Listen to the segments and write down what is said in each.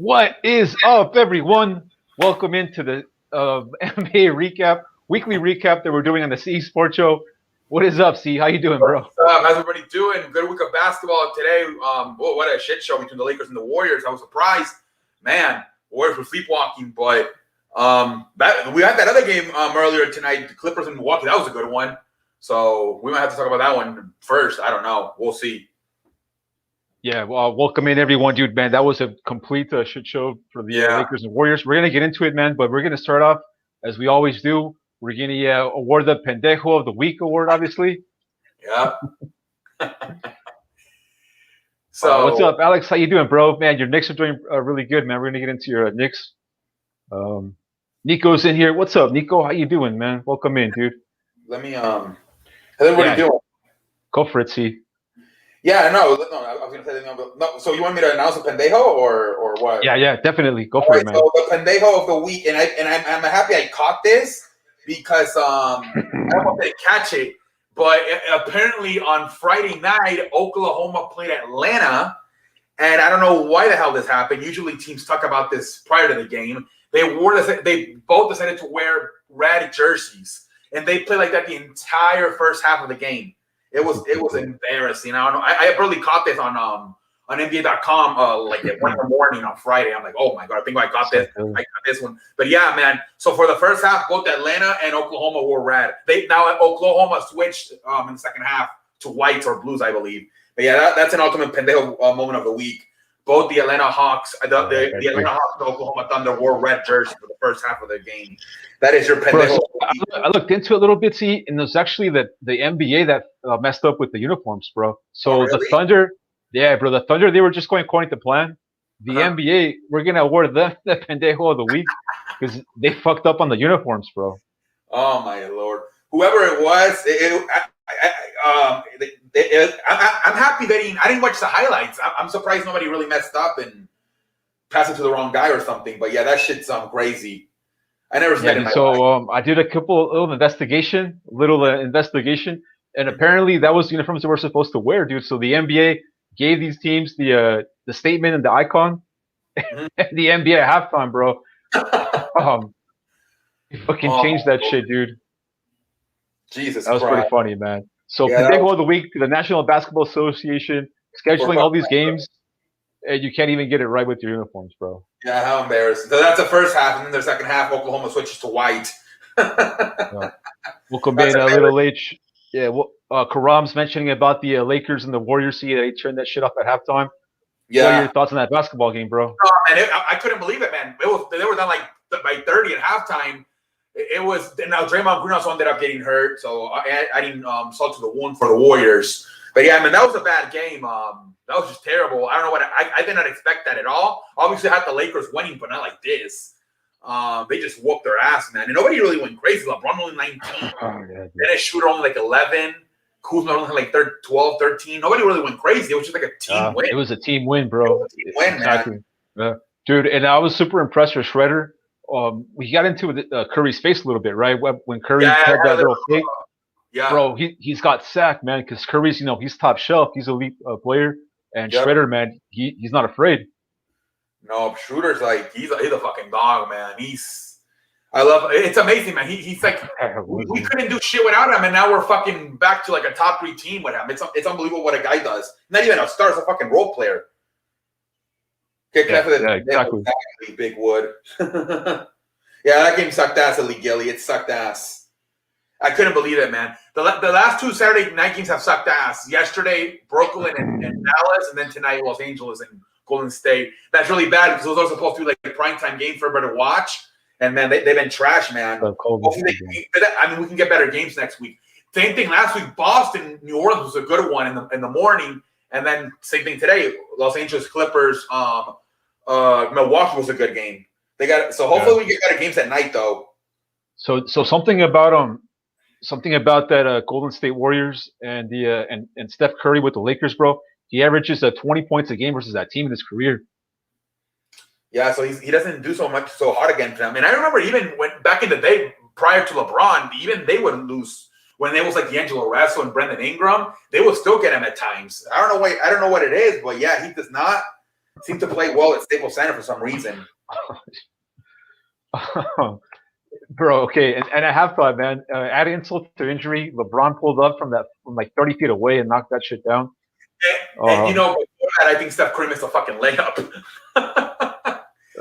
What is up, everyone? Welcome into the NBA recap, weekly recap that we're doing on the C Sports Show. What is up, C? How you doing, bro? How's everybody doing? Good week of basketball today. What a shit show between the Lakers and the Warriors. I was surprised, man. Warriors were sleepwalking, but we had that other game earlier tonight. The Clippers in Milwaukee. That was a good one. So we might have to talk about that one first. I don't know. We'll see. Yeah, well, welcome in, everyone, dude, man. That was a complete shit show for the Yeah. Lakers and Warriors. We're gonna get into it, man, but we're gonna start off as we always do. We're gonna award the pendejo of the week award, obviously. Yeah. So what's up, Alex? How you doing, bro? Man, your Knicks are doing really good, man. We're gonna get into your Knicks. Nico's in here. What's up, Nico? How you doing, man? Welcome in, dude. Let me how's everybody doing? Go for it, C. Yeah, no, I was gonna say no. So you want me to announce a pendejo or what? Yeah, definitely. Go for it, man. So the pendejo of the week, and I'm happy I caught this because I don't want to catch it, but apparently on Friday night, Oklahoma played Atlanta, and I don't know why the hell this happened. Usually teams talk about this prior to the game. They both decided to wear red jerseys, and they played like that the entire first half of the game. It was embarrassing. I don't know. I barely caught this on NBA.com like at 1 a.m. on Friday. I'm like, oh my god, I think I got this. I got this one. But yeah, man. So for the first half, both Atlanta and Oklahoma were red. Now Oklahoma switched in the second half to whites or blues, I believe. But yeah, that's an ultimate pendejo moment of the week. Both the Atlanta Hawks, the Atlanta Hawks and Oklahoma Thunder wore red jerseys for the first half of the game. That is your pendejo. I looked into it a little bit, see, and it was actually the NBA that messed up with the uniforms, bro. So really? The Thunder, the Thunder, they were just going according to plan. The NBA, we're gonna award them the pendejo of the week because they fucked up on the uniforms, bro. Oh my lord! Whoever it was, I'm happy that I didn't watch the highlights. I'm surprised nobody really messed up and passed it to the wrong guy or something. But yeah, that shit's crazy. I never seen that in my life. I did a little investigation, and apparently that was the uniforms they were supposed to wear, dude. So the NBA gave these teams the statement and the icon, and the NBA at halftime, bro. They fucking changed that shit, dude. Jesus, that was pretty funny, man. So yeah, pendejo of the week to the National Basketball Association scheduling all these games, and you can't even get it right with your uniforms, bro. Yeah, how embarrassing. So that's the first half, and then the second half, Oklahoma switches to white. Welcome in a little late. Yeah, Karam's mentioning about the Lakers and the Warriors. See, they turned that shit off at halftime. Yeah. What are your thoughts on that basketball game, bro? Oh, man, I couldn't believe it, man. They were done like by 30 at halftime. It was now Draymond Green also ended up getting hurt, so adding salt to the wound for the Warriors. But yeah, man, that was a bad game. That was just terrible. I don't know what I did not expect that at all. Obviously, I had the Lakers winning, but not like this. They just whooped their ass, man. And nobody really went crazy. LeBron only 19. Dennis Schroeder only like 11. Kuzma only like 12, 13. Nobody really went crazy. It was just like a team win. It was a team win, bro. It was a team win, exactly. Man. Dude, and I was super impressed with Schroeder. We got into Curry's face a little bit, right? When Curry had that little fake. Yeah, bro, he's got sacked, man, because Curry's, he's top shelf. He's an elite player. And Schroeder, man, he's not afraid. No, Schroeder's like, he's a fucking dog, man. I love it. It's amazing, man. He's like, we couldn't do shit without him, and now we're fucking back to like a top 3 team with him. It's unbelievable what a guy does. Not even a star, it's a fucking role player. Exactly. Big Wood. Yeah, that game sucked ass at Lee Gilly. It sucked ass. I couldn't believe it, man. The last 2 Saturday night games have sucked ass. Yesterday, Brooklyn and Dallas, and then tonight, Los Angeles and Golden State. That's really bad because those are supposed to be like a primetime game for everybody to watch. And, man, they've been trash, man. We can get better games next week. Same thing last week. Boston, New Orleans was a good one in the morning. And then same thing today. Los Angeles Clippers, Milwaukee was a good game. Hopefully we get better games at night, though. So something about that Golden State Warriors and the and Steph Curry with the Lakers, bro. He averages 20 points a game versus that team in his career. Yeah, so he doesn't do so hard against them. And I remember even when back in the day prior to LeBron, even they would lose when it was like D'Angelo Russell and Brendan Ingram. They would still get him at times. I don't know what it is, but yeah, he does not Seemed to play well at Staples Center for some reason. Bro, okay, and I have thought, man, adding insult to injury, LeBron pulled up from like 30 feet away and knocked that shit down. And you know, before that, I think Steph Curry missed a fucking layup.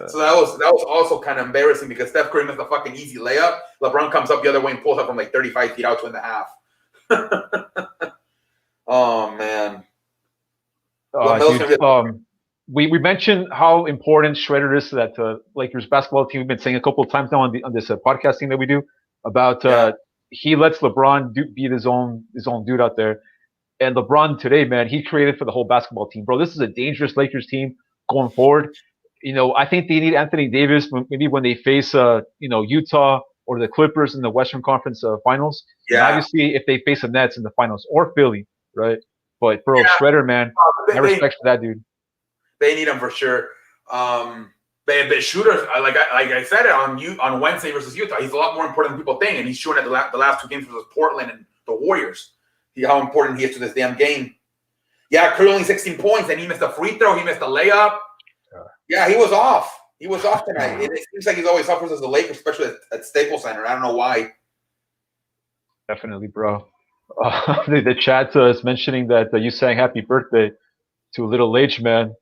So that was also kind of embarrassing because Steph Curry missed a fucking easy layup. LeBron comes up the other way and pulls up from like 35 feet out to in the half. Oh man. Dude, we mentioned how important Shredder is to that Lakers basketball team. We've been saying a couple of times now on this podcasting that we do about he lets LeBron be his own dude out there. And LeBron today, man, he created for the whole basketball team, bro. This is a dangerous Lakers team going forward. You know, I think they need Anthony Davis maybe when they face Utah or the Clippers in the Western Conference Finals. Yeah. And obviously, if they face the Nets in the finals or Philly, right? But bro, Shredder, man, I respect for that dude. They need him for sure. The shooters, like I said it on Wednesday versus Utah, he's a lot more important than people think, and he's shooting at the last two games versus Portland and the Warriors. How important he is to this damn game. Yeah, Curry only 16 points, and he missed a free throw. He missed a layup. Yeah, he was off. He was off tonight. It seems like he's always off versus the Lakers, especially at Staples Center. I don't know why. Definitely, bro. The chat is mentioning that you sang "Happy Birthday" to Little H, man,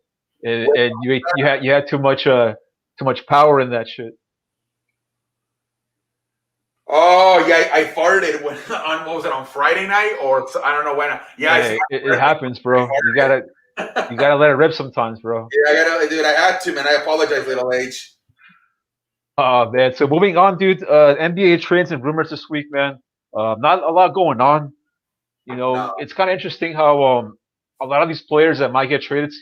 and you had too much power in that shit. Oh yeah, I farted on what was it on Friday night or I don't know when. Yeah, hey, it happens, bro. You gotta let it rip sometimes, bro. Yeah, dude. I had to, man. I apologize, Little H. Man. So moving on, dude. NBA trades and rumors this week, man. Not a lot going on. You know, It's kind of interesting how a lot of these players that might get traded,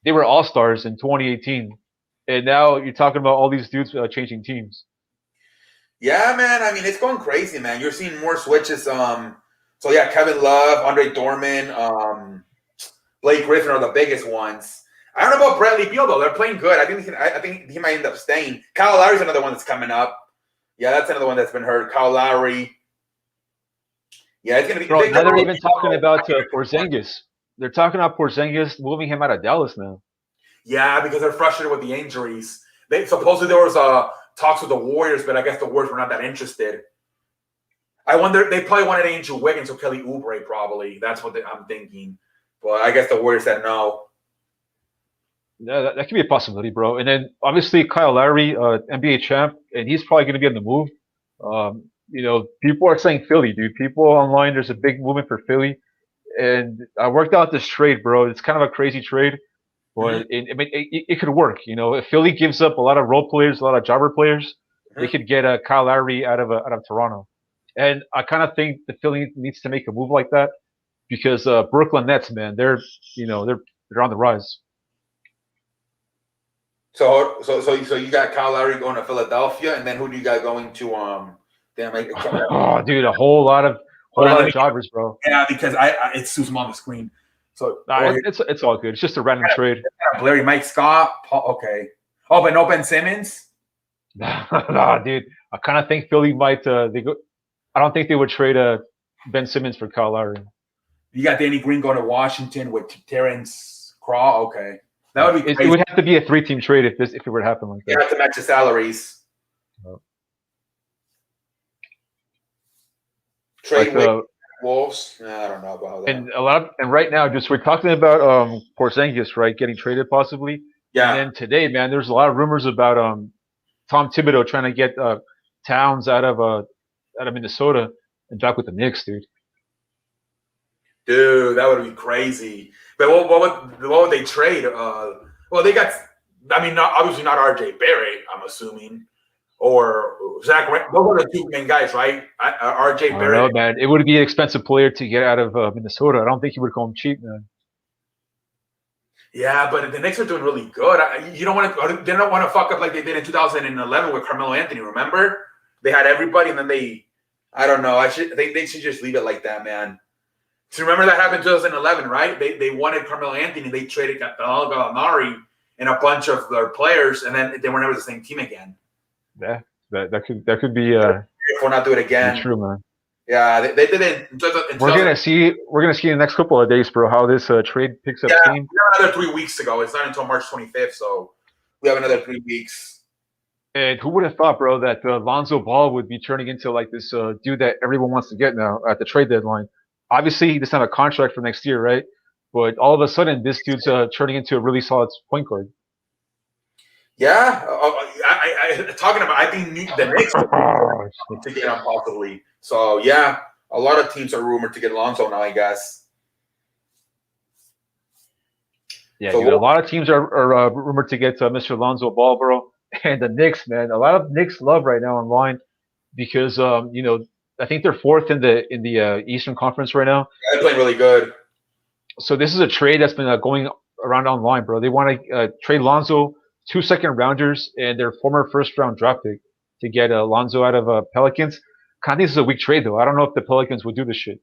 they were all-stars in 2018, and now you're talking about all these dudes changing teams. Yeah, man. I mean, it's going crazy, man. You're seeing more switches. So yeah, Kevin Love, Andre Dorman, Blake Griffin are the biggest ones. I don't know about Bradley Beal though. They're playing good. I think he might end up staying. Kyle Lowry's another one that's coming up. Yeah, that's another one that's been hurt. Kyle Lowry. Yeah, it's gonna be. Bro, now they're even talking about Porzingis. They're talking about Porzingis moving him out of Dallas now. Yeah, because they're frustrated with the injuries. Supposedly there was talks with the Warriors, but I guess the Warriors were not that interested. I wonder, they probably wanted Andrew Wiggins or Kelly Oubre, probably. That's what I'm thinking. But I guess the Warriors said no. Yeah, that could be a possibility, bro. And then obviously Kyle Lowry, NBA champ, and he's probably going to be on the move. People are saying Philly, dude. People online, there's a big movement for Philly. And I worked out this trade, bro. It's kind of a crazy trade. But it could work, you know. If Philly gives up a lot of role players, a lot of jobber players, they could get a Kyle Lowry out of Toronto. And I kind of think the Philly needs to make a move like that because Brooklyn Nets, man, they're on the rise. So you got Kyle Lowry going to Philadelphia, and then who do you got going to dude, a whole lot of jobbers, bro. Yeah, because it's too small on the screen. So it's all good. It's just a random trade. Larry, Mike Scott, okay. Oh, but no Ben Simmons. Nah, dude. I kind of think Philly might. I don't think they would trade Ben Simmons for Kyle Lowry. You got Danny Green going to Washington with Terrence Craw. Okay, that would be. It would have to be a 3-team trade if it would happen like that. You have to match the salaries. Oh. Trade Wolves. I don't know about that. And right now, just we're talking about Porzingis, right, getting traded possibly. Yeah. And then today, man, there's a lot of rumors about Tom Thibodeau trying to get Towns out of Minnesota and back with the Knicks, dude. Dude, that would be crazy. But what would they trade? Well, they got. I mean, obviously not R.J. Barrett. I'm assuming. Or Zach, those are the two main guys, right? R.J. Barrett. I don't know, man. It would be an expensive player to get out of Minnesota. I don't think he would come cheap, man. Yeah, but the Knicks are doing really good. They don't want to fuck up like they did in 2011 with Carmelo Anthony. Remember, they had everybody, and then I don't know. They should just leave it like that, man. So remember that happened in 2011, right? They wanted Carmelo Anthony. They traded Gallinari and a bunch of their players, and then they were never the same team again. Yeah, that could be. We'll not do it again. True, man. Yeah, they did it We're gonna see. We're gonna see in the next couple of days, bro, how this trade picks up yeah, steam. we have another 3 weeks to go. It's not until March 25th, so we have another 3 weeks. And who would have thought, bro, that Lonzo Ball would be turning into like this dude that everyone wants to get now at the trade deadline? Obviously, he doesn't have a contract for next year, right? But all of a sudden, this dude's turning into a really solid point guard. Yeah, talking about, I think the Knicks to get him possibly. So yeah, a lot of teams are rumored to get Lonzo now, I guess. Yeah, So dude, a lot of teams are rumored to get Mr. Lonzo Ball, bro. And the Knicks, man, a lot of Knicks love right now online because I think they're fourth in the Eastern Conference right now. they're playing really good. So this is a trade that's been going around online, bro. They want to trade Lonzo, 2 second rounders, and their former first round draft pick to get Lonzo out of Pelicans. Kind of think this is a weak trade, though. I don't know if the Pelicans would do this shit.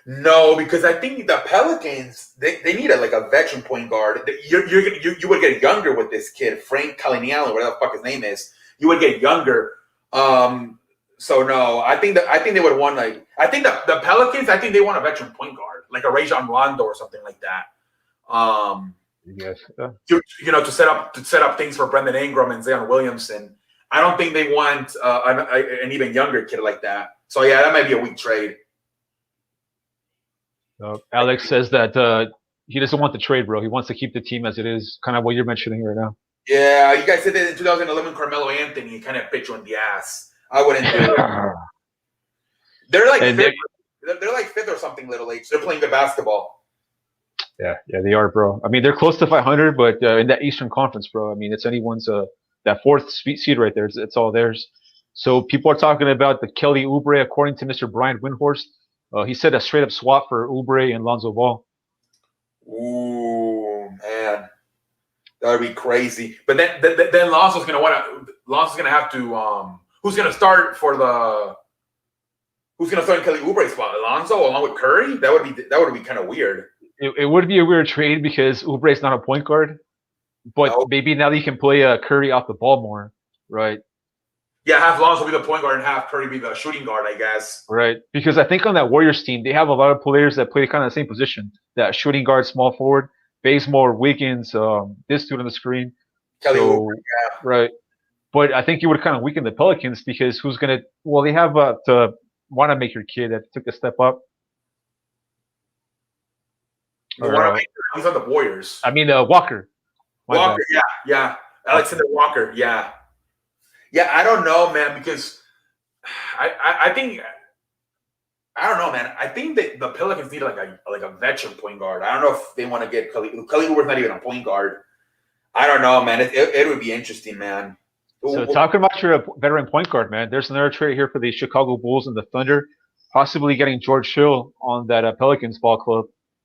No, because I think the Pelicans they need a veteran point guard. You would get younger with this kid, Frank Calignano, whatever the fuck his name is. You would get younger. So no, I think they would want I think the Pelicans. I think they want a veteran point guard, like a Rajon Rondo or something like that. Yes. Yeah. To set up things for Brendan Ingram and Zion Williamson. I don't think they want an even younger kid like that. So yeah, that might be a weak trade. Alex says that he doesn't want the trade, bro. He wants to keep the team as it is. Kind of what you're mentioning right now. Yeah, you guys said that in 2011, Carmelo Anthony kind of bit you in the ass. I wouldn't do it. They're like fifth. They're like fifth or something, Little H. They're playing good basketball. Yeah, they are, bro. I mean, they're close to 500, but in that Eastern Conference, bro. I mean, it's anyone's. That fourth seed right there, it's all theirs. So people are talking about the Kelly Oubre, according to Mr. Brian Windhorst. He said a straight up swap for Oubre and Lonzo Ball. Ooh, man, that would be crazy. But then Lonzo's gonna have to who's gonna start in Kelly Oubre's spot? Lonzo along with Curry? That would be kind of weird. It would be a weird trade because Oubre's not a point guard, but maybe now that you can play Curry off the ball more, right? Yeah, have Lonzo be the point guard and have Curry be the shooting guard, I guess. Right, because I think on that Warriors team, they have a lot of players that play kind of the same position. That shooting guard, small forward, Bazemore, Wiggins, this dude on the screen. Kelly Oubre, yeah. Right. But I think you would kind of weaken the Pelicans because who's going to – well, they have to want to make your kid that took a step up. He's on the Warriors. I mean, Walker. Walker, yeah. Alexander Walker, yeah. Yeah, I don't know, man, because I think I don't know, man. I think that the Pelicans need like a veteran point guard. I don't know if they want to get Kelly Oubre's not even a point guard. I don't know, man. It would be interesting, man. So talking about your veteran point guard, man, there's another trade here for the Chicago Bulls and the Thunder, possibly getting George Hill on that Pelicans ball club,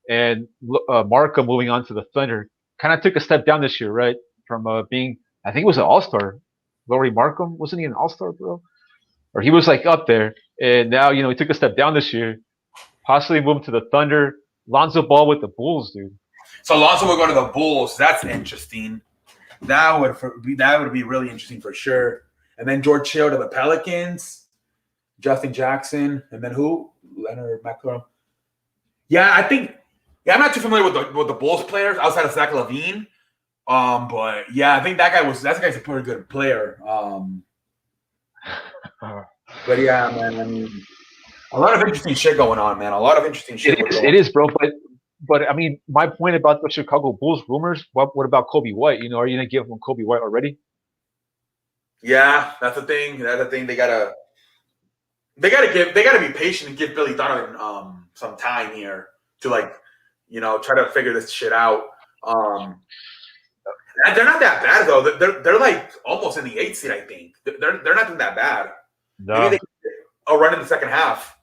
and Markham moving on to the Thunder. Kind of took a step down this year, right? From being, I think it was an All-Star. Laurie Markham, wasn't he an All-Star, bro? Or he was like up there, and now he took a step down this year. Possibly moving to the Thunder. Lonzo Ball with the Bulls, dude. So Lonzo would go to the Bulls. That's interesting. That would be really interesting for sure. And then George Hill to the Pelicans, Justin Jackson, and then who? Leonard McClure. Yeah, I think. Yeah, I'm not too familiar with the Bulls players outside of Zach LaVine. But yeah, I think that guy's a pretty good player. But yeah, man, I mean, a lot of interesting shit going on, man. A lot of interesting shit. It is, bro. But I mean, my point about the Chicago Bulls rumors. What about Kobe White? Are you gonna give him Kobe White already? Yeah, that's the thing. They gotta be patient and give Billy Donovan some time here to try to figure this shit out. They're not that bad though. They're like almost in the 8th seed, I think. They're not doing that bad. No. Maybe they can run in the second half.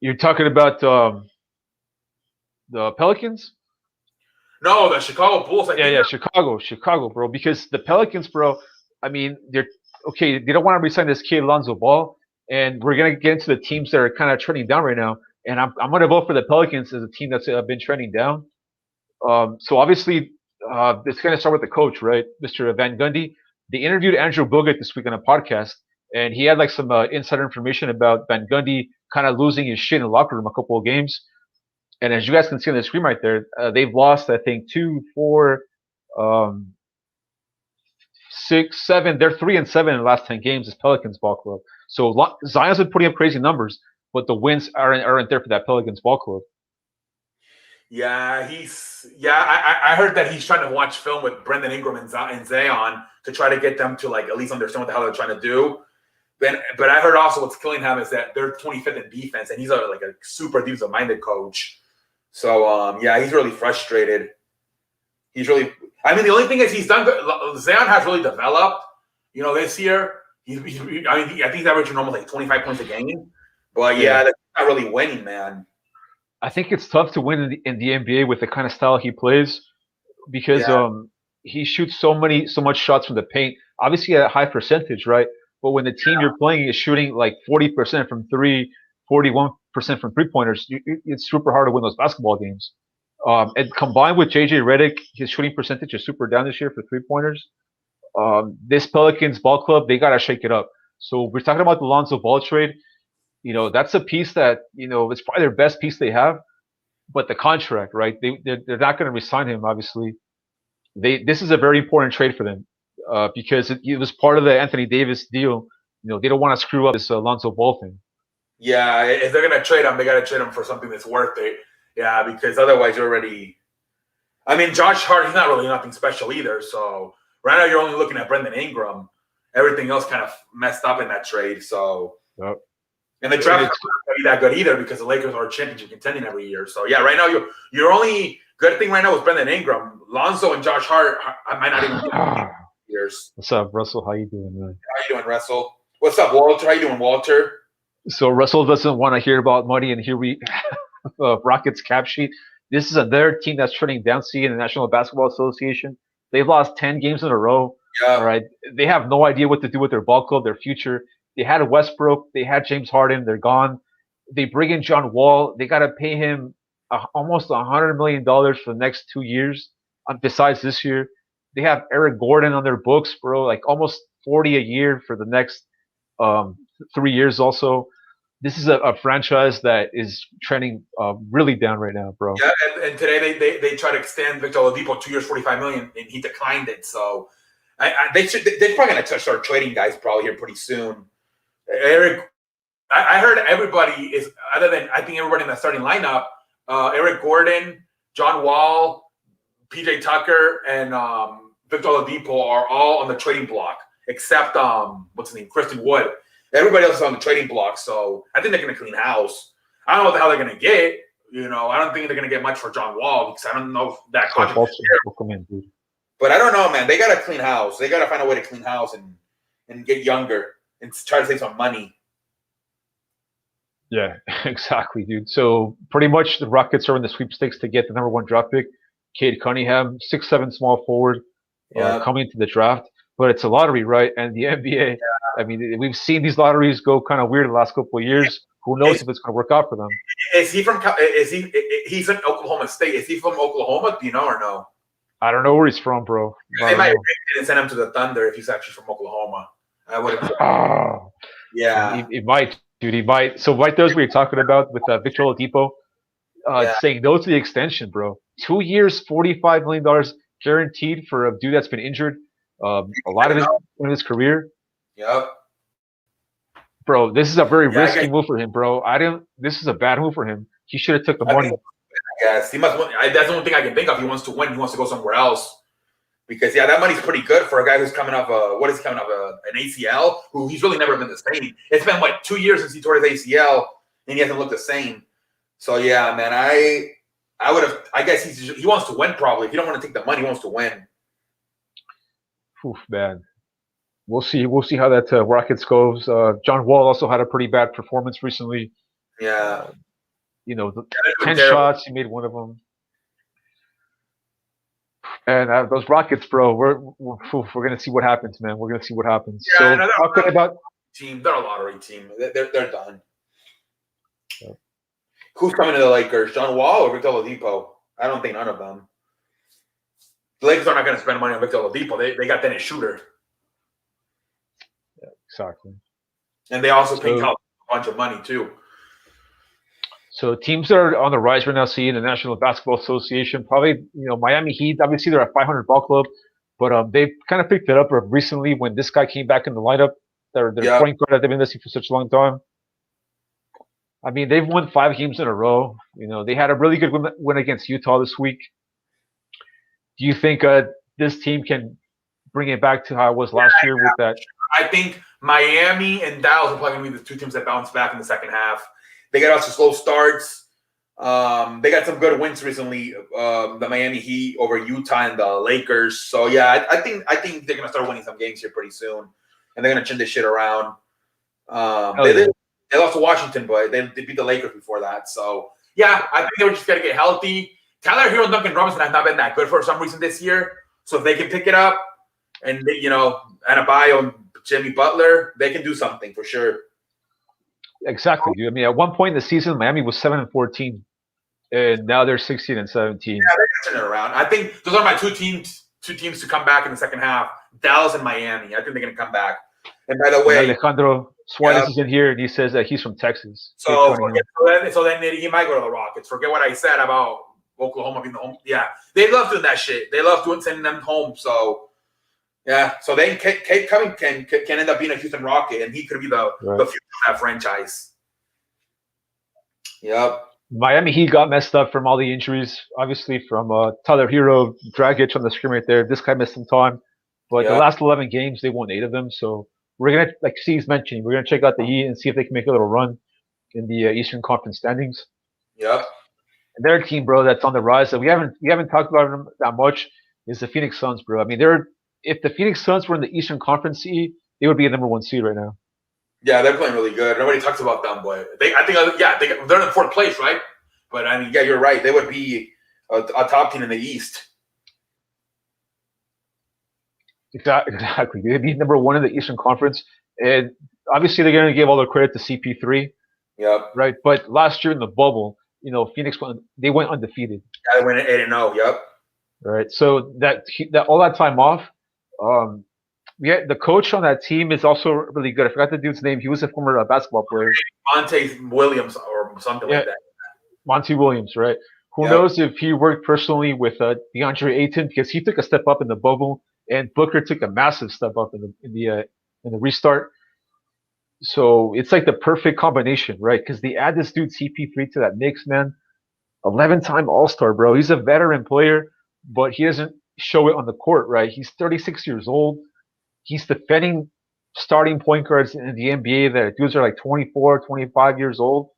You're talking about the Pelicans? No, the Chicago Bulls. Chicago, bro. Because the Pelicans, bro. I mean, they're okay. They don't want to resign this kid Lonzo Ball, and we're gonna get into the teams that are kind of trending down right now. And I'm gonna vote for the Pelicans as a team that's been trending down. So obviously. It's going to start with the coach, right? Mr. Van Gundy. They interviewed Andrew Bogut this week on a podcast, and he had some insider information about Van Gundy kind of losing his shit in the locker room a couple of games. And as you guys can see on the screen right there, they've lost, I think, 2, 4, 6, 7. They're 3-7 in the last 10 games. This Pelicans ball club. So Zion's been putting up crazy numbers, but the wins aren't there for that Pelicans ball club. Yeah, I heard that he's trying to watch film with Brendan Ingram and Zion to try to get them to like at least understand what the hell they're trying to do. But I heard also what's killing him is that they're 25th in defense, and he's like a super defensive-minded coach. So yeah, he's really frustrated. He's really. I mean, the only thing is he's done good. Zion has really developed. You know, this year I think he's averaging almost like 25 points a game. But yeah, that's not really winning, man. I think it's tough to win in the NBA with the kind of style he plays because he shoots so much shots from the paint. Obviously at a high percentage, right? But when the team you're playing is shooting like 40% from three, 41% from three-pointers, it's super hard to win those basketball games. And combined with JJ Redick, his shooting percentage is super down this year for three-pointers. This Pelicans ball club, they got to shake it up. So we're talking about the Lonzo Ball trade. You know, that's a piece that, you know, it's probably their best piece they have. But the contract, right? They're not going to resign him, obviously. This is a very important trade for them because it was part of the Anthony Davis deal. You know, they don't want to screw up this Lonzo Ball thing. Yeah, if they're going to trade him, they got to trade him for something that's worth it. Yeah, because otherwise you're already – I mean, Josh Hart, he's not really nothing special either. So right now you're only looking at Brendan Ingram. Everything else kind of messed up in that trade. So and the draft is not going to be that good either because the Lakers are championship contending every year. So yeah, right now your only good thing right now is Brendan Ingram. Lonzo and Josh Hart, I might not even get years. What's up, Russell? How you doing, man? How you doing, Russell? What's up, Walter? How you doing, Walter? So Russell doesn't want to hear about money, and here we Rockets cap sheet. This is another team that's trending down C in the National Basketball Association. They've lost 10 games in a row. Yeah. All right. They have no idea what to do with their ball club, their future. They had Westbrook. They had James Harden. They're gone. They bring in John Wall. They got to pay him almost $100 million for the next 2 years, besides this year. They have Eric Gordon on their books, bro, like almost 40 a year for the next 3 years also. This is a franchise that is trending really down right now, bro. Yeah, and today they try to extend Victor Oladipo 2 years, $45 million, and he declined it. So they're probably going to start trading guys probably here pretty soon. Eric, I heard everybody is other than I think everybody in the starting lineup. Eric Gordon, John Wall, PJ Tucker, and Victor Oladipo are all on the trading block except what's his name, Christian Wood. Everybody else is on the trading block, so I think they're going to clean house. I don't know what the hell they're going to get. You know, I don't think they're going to get much for John Wall because I don't know if that contract is there. But I don't know, man. They got to clean house. They got to find a way to clean house and get younger and try to save some money. Yeah, exactly, dude. So pretty much the Rockets are in the sweepstakes to get the number 1 draft pick, Cade Cunningham, 6'7" small forward, coming into the draft. But it's a lottery, right? And the NBA, I mean, we've seen these lotteries go kind of weird the last couple of years. Who knows if it's going to work out for them? Is he from? He's in Oklahoma State? Is he from Oklahoma? Do you know or no? I don't know where he's from, bro. They might send him to the Thunder if he's actually from Oklahoma. I would have. Oh, yeah, he might, dude. He might. So right there's what you're talking about with Victor Oladipo, saying no to the extension, bro. 2 years, $45 million guaranteed for a dude that's been injured. A lot of his career. Yep. Bro, this is a very risky move for him, bro. This is a bad move for him. He should have took the money. I guess he must. That's the only thing I can think of. He wants to win. He wants to go somewhere else because that money's pretty good for a guy who's coming off an ACL, who he's really never been the same. It's been 2 years since he tore his ACL, and he hasn't looked the same. So yeah, man, I would have. I guess he wants to win probably. If you don't want to take the money, he wants to win. Oof, man. We'll see. We'll see how that Rockets goes. John Wall also had a pretty bad performance recently. Yeah. 10 shots, he made one of them. And those Rockets, bro, we're gonna see what happens, man. We're gonna see what happens. Yeah, so talking about team, they're a lottery team. They're done. Yeah. Who's coming to the Lakers? John Wall or Victor Oladipo? I don't think none of them. The Lakers are not going to spend money on Victor Oladipo. They got Dennis Shooter. Yeah, exactly. And they also paid a bunch of money too. So teams that are on the rise right now, seeing the National Basketball Association, probably Miami Heat. Obviously, they're a 500 ball club, but they've kind of picked it up recently when this guy came back in the lineup. Their Yeah. point guard that they've been missing for such a long time. I mean, they've won 5 games in a row. They had a really good win against Utah this week. Do you think this team can bring it back to how it was last year with that? I think Miami and Dallas are probably going to be the two teams that bounce back in the second half. They got off some slow starts. They got some good wins recently. The Miami Heat over Utah and the Lakers. So yeah, I think they're going to start winning some games here pretty soon, and they're going to turn this shit around. They lost to Washington, but they beat the Lakers before that. So yeah, I think they're just going to get healthy. Tyler Hero and Duncan Robinson have not been that good for some reason this year. So if they can pick it up, and Adebayo and Jimmy Butler, they can do something for sure. Exactly, dude. I mean, at one point in the season, Miami was 7-14, and now they're 16-17. Yeah, they're turning it around. I think those are my two teams to come back in the second half: Dallas and Miami. I think they're going to come back. And by the way, Alejandro Suarez is in here, and he says that he's from Texas. So then he might go to the Rockets. Forget what I said about Oklahoma being the home. Yeah, they love doing that shit. They love sending them home. So. Yeah, so then Kate Covington can end up being a Houston Rocket, and he could be the future of that franchise. Yep. Miami Heat got messed up from all the injuries, obviously from Tyler Hero, Dragic on the screen right there. This guy missed some time, but the last 11 games they won 8 of them. So we're gonna, like C's mentioning, we're gonna check out the Heat and see if they can make a little run in the Eastern Conference standings. Yep. And their team, bro, that's on the rise. So we haven't talked about them that much. Is the Phoenix Suns, bro? I mean, if the Phoenix Suns were in the Eastern Conference seed, they would be a number 1 seed right now. Yeah, they're playing really good. Nobody talks about them, but they're in 4th place, right? But I mean, yeah, you're right. They would be a top team in the East. Exactly. They'd be number 1 in the Eastern Conference, and obviously they're going to give all the credit to CP3. Yep. Right, but last year in the bubble, Phoenix went undefeated. Yeah, they went 8-0. Yep. Right. So that all that time off, the coach on that team is also really good. I forgot the dude's name. He was a former basketball player. Monte Williams or something like that. Monty Williams, right? Who knows if he worked personally with DeAndre Ayton, because he took a step up in the bubble, and Booker took a massive step up in the restart. So it's like the perfect combination, right? Because they add this dude CP3 to that mix, man. 11-time All-Star, bro. He's a veteran player, but he doesn't show it on the court, right? He's 36 years old. He's defending starting point guards in the NBA that dudes are like 24, 25 years old,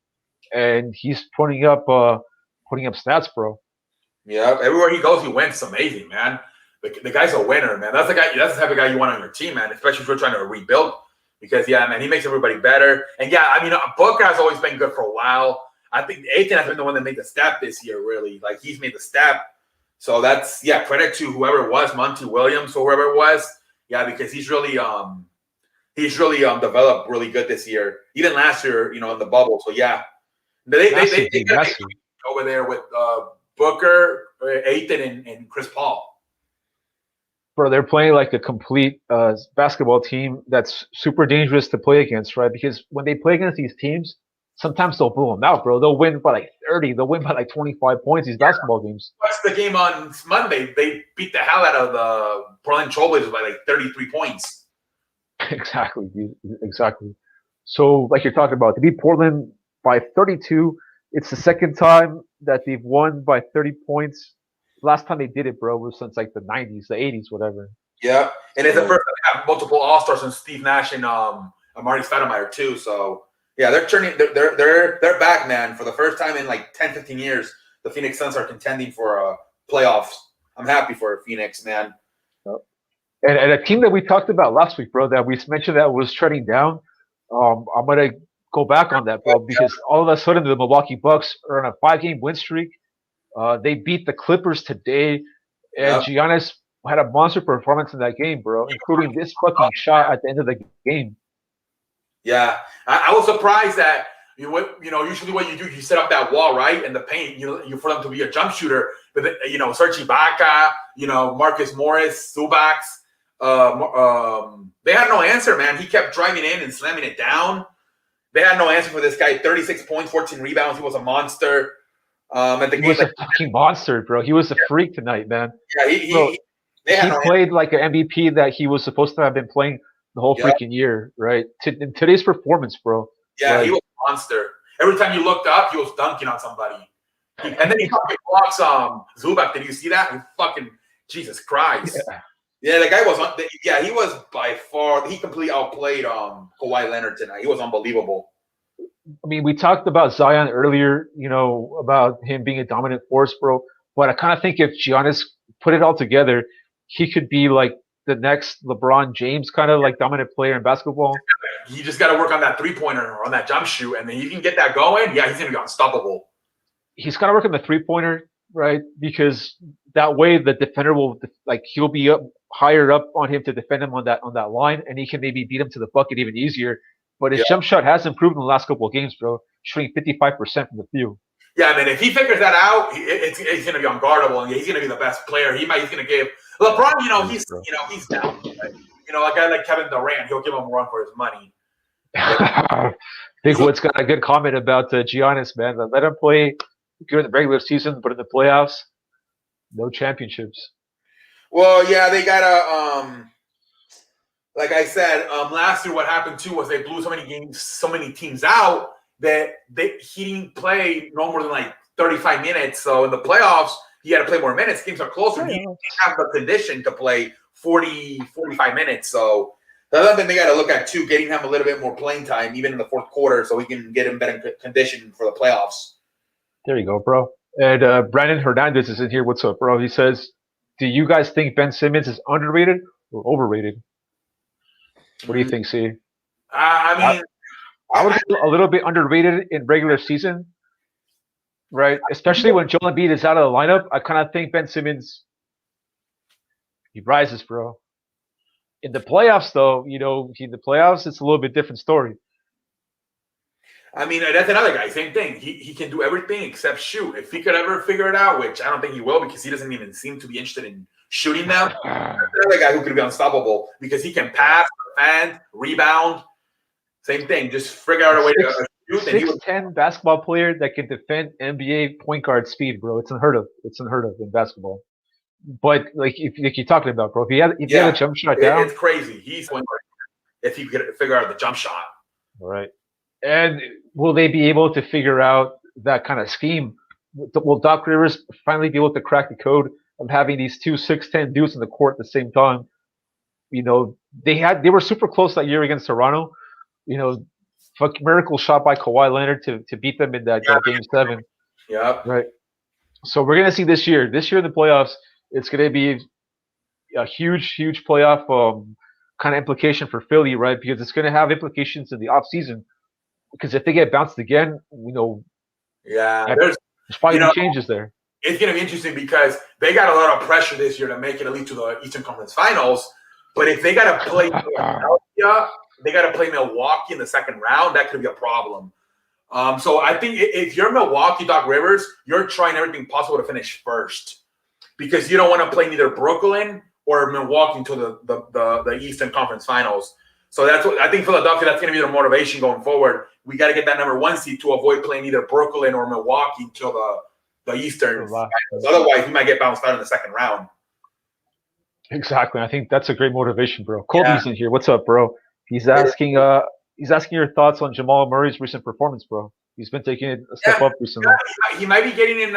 and he's putting up stats, bro. Yeah, everywhere he goes, he wins. It's amazing, man. The guy's a winner, man. That's the guy. That's the type of guy you want on your team, man. Especially if you're trying to rebuild, because man, he makes everybody better. And yeah, I mean, Booker has always been good for a while. I think Ayton has been the one that made the step this year, really. Like, he's made the step. So that's, credit to whoever it was, Monty Williams or whoever it was. Yeah, because he's really developed really good this year. Even last year, in the bubble. So yeah. They got over there with Booker, Ayton, and Chris Paul. Bro, they're playing like a complete basketball team that's super dangerous to play against, right? Because when they play against these teams, sometimes they'll blow them out, bro. They'll win by like 30. They'll win by like 25 points, these basketball games. What's the game on Monday? They beat the hell out of the Portland Trailblazers by like 33 points. Exactly, dude. Exactly. So, like you're talking about, to beat Portland by 32, it's the second time that they've won by 30 points. Last time they did it, bro, was since like the 90s, the 80s, whatever. Yeah, and it's the first time they have multiple All-Stars since Steve Nash and Marty Stoudemire too. So yeah, they're back, man. For the first time in like 10, 15 years, the Phoenix Suns are contending for playoffs. I'm happy for Phoenix, man. And a team that we talked about last week, bro, that we mentioned that was treading down. I'm gonna go back on that, bro, because all of a sudden the Milwaukee Bucks are on a 5-game win streak. They beat the Clippers today, and Giannis had a monster performance in that game, bro, including this fucking shot at the end of the game. Yeah, I was surprised that usually what you do, you set up that wall, right, in the paint, you for them to be a jump shooter, but Serge Ibaka, Marcus Morris, Zubac, they had no answer, man. He kept driving in and slamming it down. They had no answer for this guy. 36 points, 14 rebounds. He was a monster. He was a fucking monster, bro. He was a freak tonight, man. Yeah, he played like an MVP that he was supposed to have been playing the whole freaking year, right? In today's performance, bro. Yeah, he was a monster. Every time you looked up, he was dunking on somebody. And then he fucking blocks Zubac. Did you see that? He fucking Jesus Christ. Yeah, the guy was he was by far he completely outplayed Kawhi Leonard tonight. He was unbelievable. I mean, we talked about Zion earlier, about him being a dominant force, bro. But I kind of think if Giannis put it all together, he could be like the next LeBron James kind of like dominant player in basketball. You just got to work on that 3-pointer or on that jump shoot, and then you can get that going. Yeah, he's gonna be unstoppable. He's got to work on the 3-pointer, right? Because that way the defender will he'll be up higher up on him to defend him on that line, and he can maybe beat him to the bucket even easier. But his jump shot has improved in the last couple of games, bro. Shooting 55% from the field. Yeah, I mean, if he figures that out, it's going to be unguardable, and he's going to be the best player. He's going to give LeBron. He's down. Right? A guy like Kevin Durant, he'll give him a run for his money. Big Wood's got a good comment about Giannis, man. Let him play during the regular season, but in the playoffs, no championships. Well, yeah, they gotta. Like I said, last year what happened too was they blew so many games, so many teams out that he didn't play no more than like 35 minutes. So in the playoffs, he had to play more minutes. Games are closer. He didn't have the condition to play 40, 45 minutes. So the other thing they got to look at too, getting him a little bit more playing time, even in the fourth quarter, so he can get him better condition for the playoffs. There you go, bro. And Brandon Hernandez is in here. What's up, bro? He says, do you guys think Ben Simmons is underrated or overrated? What do you think, C? I mean, I would be a little bit underrated in regular season, right? Especially when Joel Embiid is out of the lineup. I kind of think Ben Simmons, he rises, bro. In the playoffs, though, in the playoffs, it's a little bit different story. I mean, that's another guy. Same thing. He can do everything except shoot. If he could ever figure it out, which I don't think he will because he doesn't even seem to be interested in shooting them. Another guy who could be unstoppable because he can pass, defend, rebound. Same thing. Just figure out a way to shoot. 6'10" basketball player that can defend NBA point guard speed, bro. It's unheard of. It's unheard of in basketball. But like you're talking about, bro, if he had a jump shot down, it's crazy. He's point guard if he could figure out the jump shot. All right. And will they be able to figure out that kind of scheme? Will Doc Rivers finally be able to crack the code of having these two 6'10" dudes in the court at the same time? They were super close that year against Toronto. Miracle shot by Kawhi Leonard to beat them in that game 7. Yeah. Right. So we're gonna see this year. This year in the playoffs, it's gonna be a huge, huge playoff kind of implication for Philly, right? Because it's gonna have implications in the off season. Because if they get bounced again, there's probably changes there. It's going to be interesting because they got a lot of pressure this year to make it at least to the Eastern Conference Finals. But if they got to play Philadelphia, they got to play Milwaukee in the second round, that could be a problem. So I think if you're Milwaukee, Doc Rivers, you're trying everything possible to finish first because you don't want to play neither Brooklyn or Milwaukee until the Eastern Conference Finals. So that's what I think Philadelphia, that's going to be their motivation going forward. We got to get that number 1 seed to avoid playing either Brooklyn or Milwaukee until the Eastern Finals. Otherwise, we might get bounced out in the second round. Exactly. I think that's a great motivation, bro. Colby's in here. What's up, bro? He's asking your thoughts on Jamal Murray's recent performance, bro. He's been taking a step up recently. Yeah, he might be getting in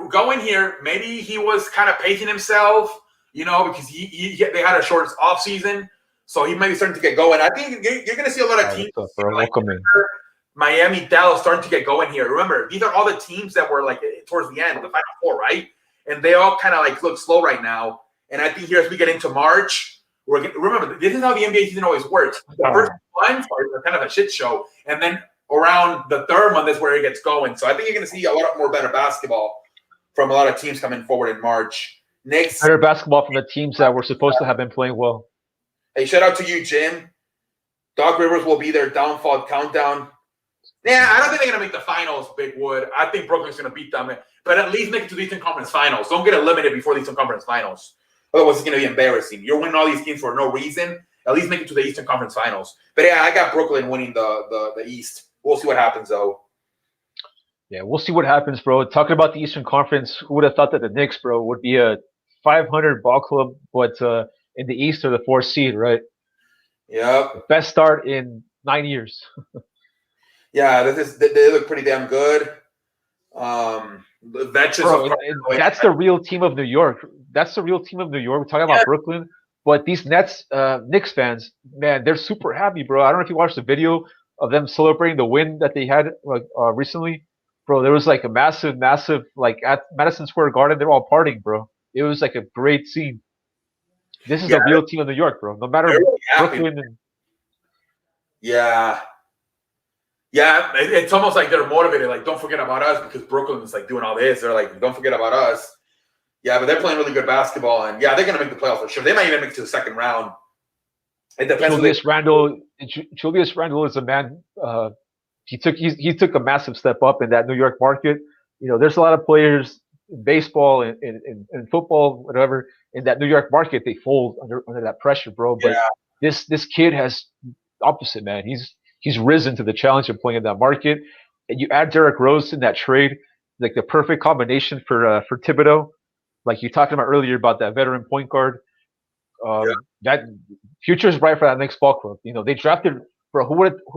going here. Maybe he was kind of pacing himself, because they had a short off season. So he might be starting to get going. I think you're going to see a lot of teams like Miami, Dallas starting to get going here. Remember, these are all the teams that were like towards the end, the Final Four, right? And they all kind of like look slow right now. And I think here as we get into March, remember, this is how the NBA season always works. The first month are kind of a shit show. And then around the third month is where it gets going. So I think you're going to see a lot more better basketball from a lot of teams coming forward in March. Better basketball from the teams that were supposed to have been playing well. Hey, shout out to you, Jim. Doc Rivers will be their downfall countdown. Yeah, I don't think they're going to make the finals, Big Wood. I think Brooklyn's going to beat them. But at least make it to the Eastern Conference Finals. Don't get eliminated before the Eastern Conference Finals. Otherwise, it's going to be embarrassing. You're winning all these games for no reason. At least make it to the Eastern Conference Finals. But yeah, I got Brooklyn winning the East We'll see what happens though. Yeah, we'll see what happens, bro. Talking about the Eastern Conference, who would have thought that the Knicks, bro, would be a 500 ball club, but in the East are the fourth seed, right? Yep. The best start in 9 years. Yeah, they look pretty damn good. That's just Bro, that's the real team of New York. That's the real team of New York. We're talking about Brooklyn, but these Knicks fans, man, they're super happy, bro. I don't know if you watched the video of them celebrating the win that they had recently, bro. There was like a massive, like at Madison Square Garden, they're all partying, bro. It was like a great scene. This is the real team of New York, bro. No matter really Brooklyn and yeah. Yeah, it's almost like they're motivated. Like, don't forget about us because Brooklyn's like doing all this. They're like, don't forget about us. Yeah, but they're playing really good basketball, and yeah, they're gonna make the playoffs for sure. They might even make it to the second round. It depends. Julius Randle is a man. He took a massive step up in that New York market. You know, there's a lot of players in baseball and in football, whatever, in that New York market. They fold under that pressure, bro. But this kid has opposite, man. He's risen to the challenge of playing in that market. And you add Derrick Rose in that trade, like the perfect combination for Thibodeau. Like you talking about earlier about that veteran point guard. That future is bright for that Knicks ball club. You know, they drafted, bro. Who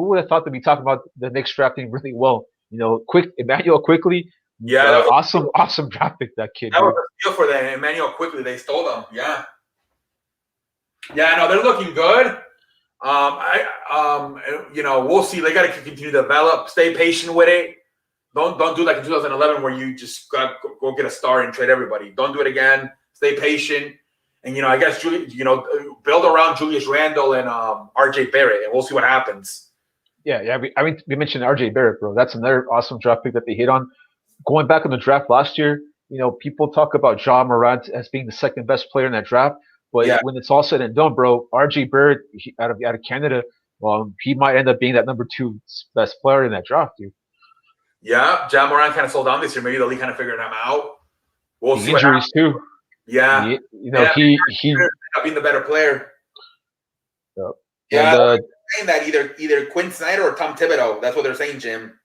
would have thought to be talking about the Knicks drafting really well? You know, Emmanuel Quickly. Yeah, awesome draft pick, that kid. That was a steal for them. Emmanuel Quickly, they stole them. Yeah, no, they're looking good. You know, we'll see. They got to continue to develop. Stay patient with it. Don't do like in 2011 where you just go get a star and trade everybody. Don't do it again. Stay patient. And, you know, I guess, build around Julius Randle and R.J. Barrett, and we'll see what happens. Yeah. We mentioned R.J. Barrett, bro. That's another awesome draft pick that they hit on. Going back on the draft last year, you know, people talk about Ja Morant as being the second best player in that draft. But when it's all said and done, bro, R.J. Barrett out of Canada, he might end up being that number 2 best player in that draft, dude. Yeah, Ja Morant kind of sold down this year. Maybe the league kind of figured him out. We'll see injuries too. Yeah, he being the better player. Yep. Yeah, they're saying that either Quinn Snyder or Tom Thibodeau. That's what they're saying, Jim.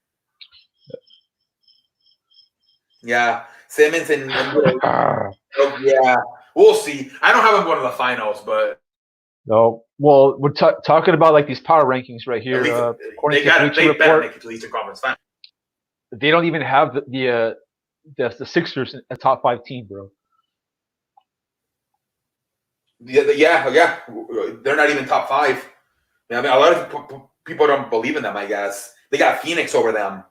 Yeah, Simmons and yeah, we'll see. I don't have them going to the finals, but no. Well, we're talking about like these power rankings right here. They better make it to the Eastern Conference Final. They don't even have the Sixers a top 5 team, bro. Yeah. They're not even top 5. I mean, a lot of people don't believe in them. I guess they got Phoenix over them.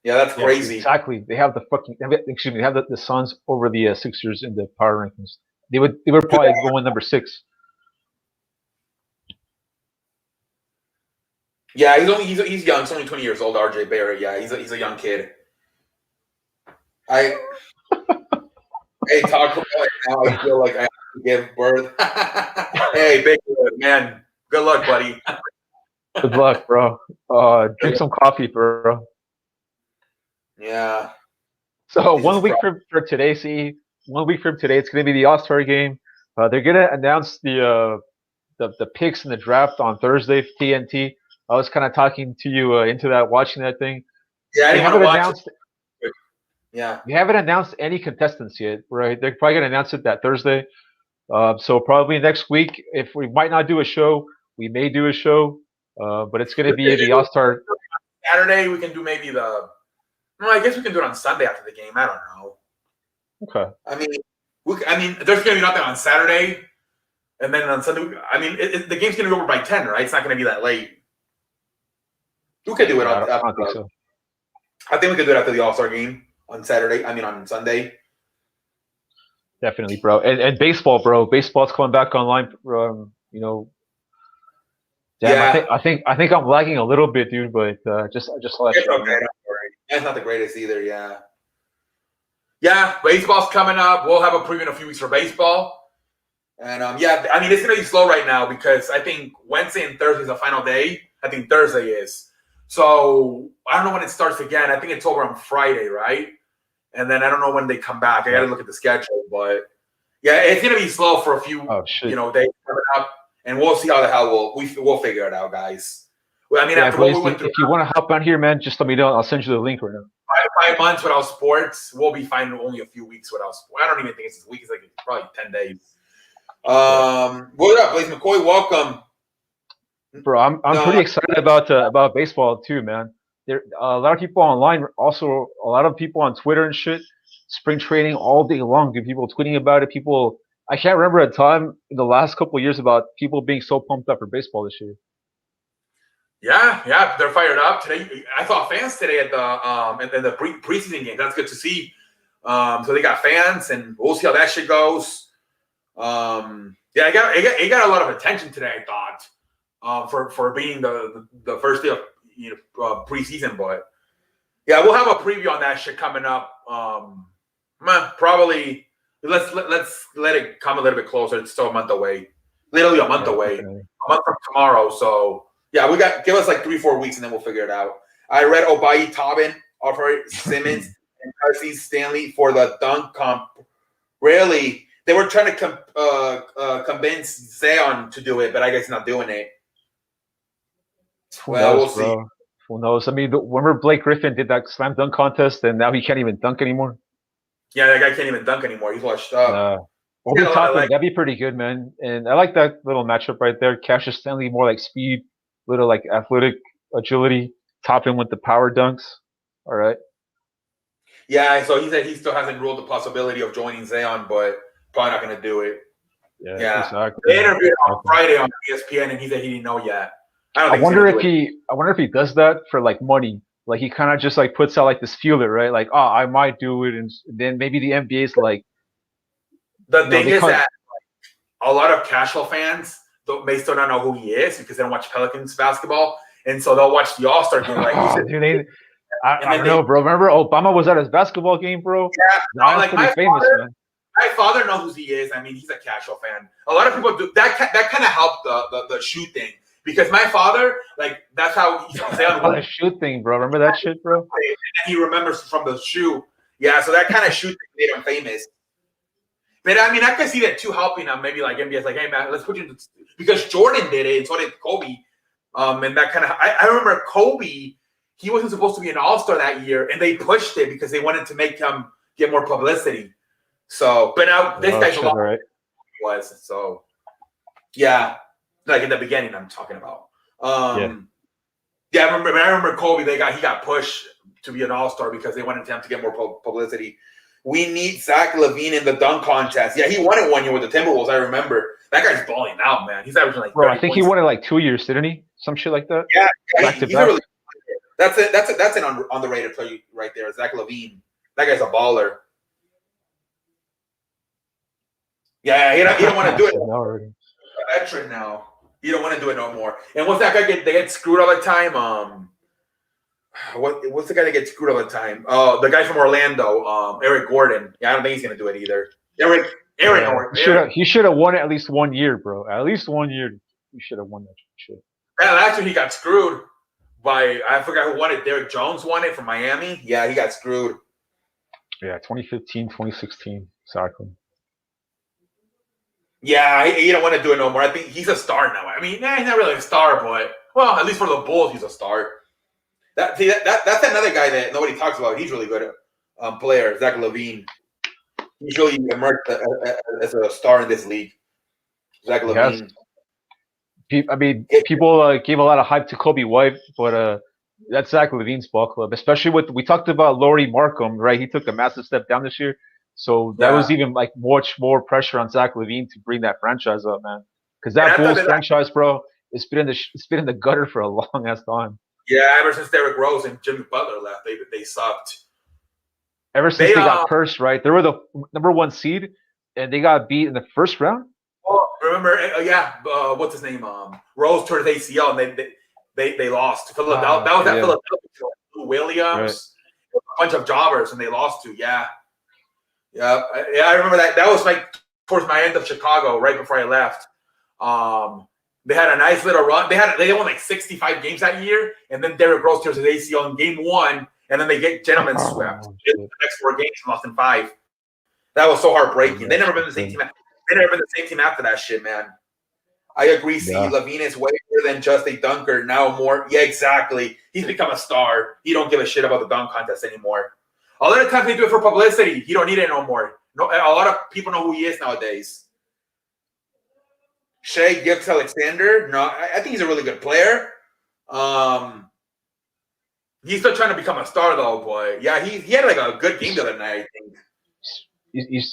Yeah, that's crazy. Exactly. They have they have the Suns over the Sixers in the power rankings. They would probably go in number 6. Yeah, he's young. He's only 20 years old. R.J. Barrett. Yeah, he's a young kid. Hey, talk about it now. I feel like I have to give birth. Hey, big man. Good luck, buddy. Good luck, bro. Drink some coffee, bro. Yeah. So 1 week from today, 1 week from today, it's going to be the All-Star game. They're going to announce the picks in the draft on Thursday, TNT. I was kind of talking to you into that, watching that thing. Yeah, they haven't announced. Yeah, they haven't announced any contestants yet, right? They're probably going to announce it that Thursday. So probably next week, if we might not do a show, we may do a show. But it's going to be the All-Star. Saturday, we can do maybe the. No, I guess we can do it on Sunday after the game. I don't know. Okay. I mean, there's going to be nothing on Saturday, and then on Sunday. I mean, the game's going to be over by 10, right? It's not going to be that late. We could do it on. I don't think so. I think we could do it after the All-Star game on Saturday. I mean, on Sunday. Definitely, bro. And baseball, bro. Baseball's coming back online. You know. Damn, yeah. I think I'm lagging a little bit, dude. But just saw that. It's okay. That's not the greatest either. Yeah. Yeah, baseball's coming up. We'll have a preview in a few weeks for baseball. And yeah, I mean, it's gonna be slow right now because I think Wednesday and Thursday is the final day. I think Thursday is. So I don't know when it starts again. I think it's over on Friday, right? And then I don't know when they come back. I got to look at the schedule, but yeah, it's gonna be slow for a few, days coming up, and we'll see how the hell we'll figure it out, guys. Well, I mean, Yeah, after what we Blaze, went through, if you want to hop on here, man, just let me know. I'll send you the link right now. 5 months without sports, we'll be fine only a few weeks without sports. I don't even think it's a week. It's like probably 10 days. What up, Blaze McCoy? Welcome. Bro, I'm pretty excited about baseball too, man. There a lot of people online, also a lot of people on Twitter and shit. Spring training all day long, dude. People tweeting about it. People, I can't remember a time in the last couple of years about people being so pumped up for baseball this year. Yeah, they're fired up today. I saw fans today at the preseason game. That's good to see. So they got fans, and we'll see how that shit goes. Yeah, it got a lot of attention today. I thought for being the first day of preseason, but yeah, we'll have a preview on that shit coming up. Probably let's let it come a little bit closer. It's still a month away, literally a month away, Okay. a month from tomorrow. So yeah, give us like 3-4 weeks and then we'll figure it out. I read Obayi Tobin offer Simmons and Darcy Stanley for the dunk comp. Really, they were trying to convince Zion to do it, but I guess he's not doing it. Who knows, we'll bro? Who knows? I mean, remember Blake Griffin did that slam dunk contest, and now he can't even dunk anymore. Yeah, that guy can't even dunk anymore. He's washed up. Obi Toppin, that'd be pretty good, man. And I like that little matchup right there. Cassius Stanley, more like speed, little like athletic agility. Toppin with the power dunks. All right. Yeah, so he said he still hasn't ruled the possibility of joining Zion, but probably not going to do it. Yeah. Exactly. They interviewed him on Friday on ESPN, and he said he didn't know yet. I wonder if he does that for like money. Like he kind of just like puts out like this feeler, right? Like, oh, I might do it, and then maybe the NBA's like. The thing is that a lot of casual fans may still not know who he is because they don't watch Pelicans basketball, and so they'll watch the All-Star game. Like, I don't know, bro. Remember Obama was at his basketball game, bro? Yeah, like pretty famous, man. My father knows who he is. I mean, he's a casual fan. A lot of people do that. That kind of helped the shoe thing because my father, like, that's how he say on the shoe thing, bro. Remember that shit, bro? And he remembers from the shoe. Yeah, so that kind of shoe thing made him famous. But I mean, I can see that too helping him. Maybe like NBA's like, hey man, let's put you because Jordan did it, and so did Kobe. And that kind of I remember Kobe. He wasn't supposed to be an All-Star that year, and they pushed it because they wanted to make him get more publicity. So, but now this guy's a lot right. Was so. Yeah, like in the beginning, I'm talking about. Yeah, I remember Kobe. He got pushed to be an All-Star because they wanted him to get more publicity. We need Zach LaVine in the dunk contest. Yeah, he won it 1 year with the Timberwolves. I remember that guy's balling out, man. He's averaging like. Bro, I think he won it like 2 years, didn't he? Some shit like that. Yeah, he's a really. That's an underrated player right there, Zach LaVine. That guy's a baller. Yeah, he don't want to do it. A veteran now. He don't want to do it no more. And what's that guy they get screwed all the time? What's the guy that gets screwed all the time? Oh, the guy from Orlando, Eric Gordon. Yeah, I don't think he's gonna do it either. He should have won it at least 1 year, bro. At least 1 year, he should have won that shit. Yeah, last year he got screwed by I forgot who won it. Derrick Jones won it from Miami. Yeah, he got screwed. Yeah, 2015, 2016, exactly. Yeah, he don't want to do it no more. I think he's a star now. I mean, he's not really a star, but well, at least for the Bulls, he's a star. That's another guy that nobody talks about. He's really good at player, Zach LaVine. He's really emerged as a star in this league. Zach LaVine. I mean, people gave a lot of hype to Kobe White, but that's Zach LaVine's ball club. Especially we talked about Lauri Markkanen, right? He took a massive step down this year, so that was even like much more pressure on Zach LaVine to bring that franchise up, man. Because that Bulls franchise, bro, it's been in the gutter for a long ass time. Yeah, ever since Derrick Rose and Jimmy Butler left, they sucked. Ever since they got cursed, right? They were the number 1 seed, and they got beat in the first round. Oh, remember? What's his name? Rose tore his ACL, and they lost. Philadelphia. That was at Philadelphia. Williams, a bunch of jobbers, and they lost to. Yeah. I remember that. That was like towards my end of Chicago, right before I left. They had a nice little run. They won like 65 games that year, and then Derrick Rose tears his ACL in game 1, and then they get gentlemen swept. The next 4 games and lost in 5. That was so heartbreaking. They never been the same team. They never been the same team after that shit, man. I agree. See, Yeah. Levine is way better than just a dunker now. More, yeah, exactly. He's become a star. He don't give a shit about the dunk contest anymore. A lot of times they do it for publicity. He don't need it no more. No, a lot of people know who he is nowadays. Shea Gilgeous Alexander. No, I think he's a really good player. He's still trying to become a star though, boy. Yeah, he had like a good game the other night, I think.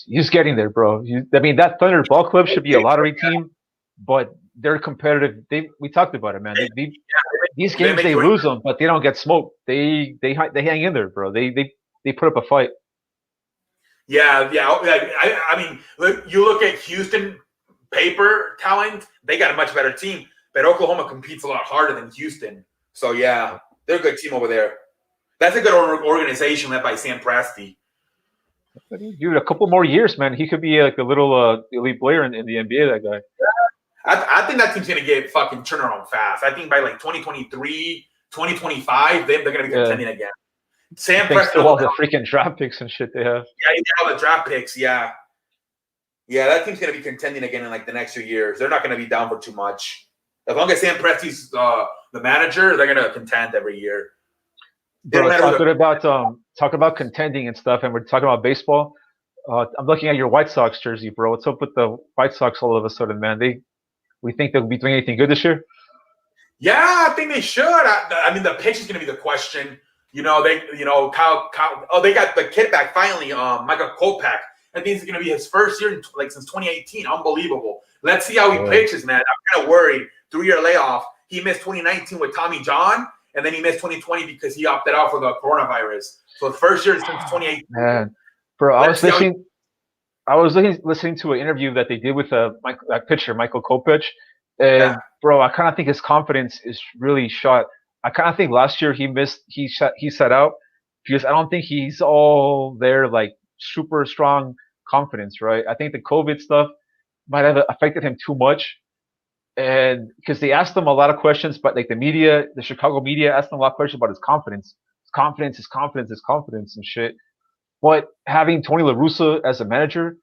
He's getting there, bro. I mean, that Thunder Ball Club should be a lottery team, but they're competitive. We talked about it, man. These games they lose them, but they don't get smoked. They hang in there, bro. They put up a fight. Yeah. I mean, you look at Houston paper talent; they got a much better team, but Oklahoma competes a lot harder than Houston. So yeah, they're a good team over there. That's a good organization led by Sam Presti. Dude, a couple more years, man. He could be like a little elite player in the NBA. That guy. I think that team's gonna get fucking turn around fast. I think by like 2023, 2025, they're gonna be contending again. Sam Presti, all the freaking draft picks and shit they have. Yeah, you got all the draft picks. Yeah, that team's gonna be contending again in like the next few years. They're not gonna be down for too much. As long as Sam Presti's the manager, they're gonna contend every year. Bro, talking about contending and stuff, and we're talking about baseball. I'm looking at your White Sox jersey, bro. What's up with the White Sox all of a sudden, man? We think they'll be doing anything good this year? Yeah, I think they should. I mean, the pitch is going to be the question. Kyle. Oh, they got the kid back finally. Michael Kopech. I think it's going to be his first year since 2018. Unbelievable. Let's see how he pitches, man. I'm kind of worried. 3-year layoff. He missed 2019 with Tommy John, and then he missed 2020 because he opted out for the coronavirus. So the first year since 2018. Man, bro, I was listening to an interview that they did with that pitcher, Michael Kopech, and bro, I kind of think his confidence is really shot. I kind of think last year he set out because I don't think he's all there like super strong confidence, right? I think the COVID stuff might have affected him too much. And because they asked him a lot of questions, but like the Chicago media asked him a lot of questions about his confidence, and shit. But having Tony La Russa as a manager,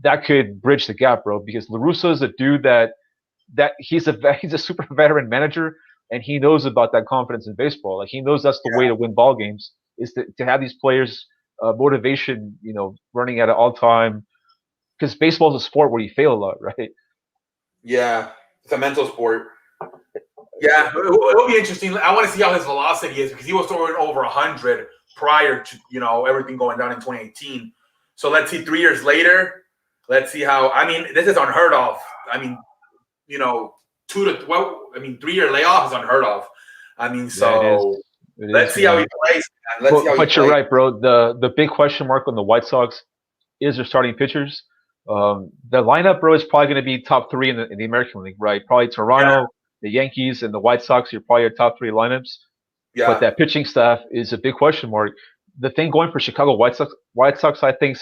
that could bridge the gap, bro. Because La Russa is a dude that he's a super veteran manager, and he knows about that confidence in baseball. Like he knows that's the way to win ball games is to have these players motivation, running at an all time. Because baseball is a sport where you fail a lot, right? Yeah, it's a mental sport. Yeah, it'll be interesting. I want to see how his velocity is because he was throwing over 100 prior to everything going down in 2018. So let's see 3 years later. Let's see how. I mean, this is unheard of. I mean, 3-year layoff is unheard of. I mean, so let's see how he plays. But you're right, bro. The big question mark on the White Sox is their starting pitchers. The lineup, bro, is probably going to be top 3 in the American League, right? Probably Toronto, the Yankees, and the White Sox. You're probably your top 3 lineups. Yeah. But that pitching staff is a big question mark. The thing going for Chicago White Sox, I think,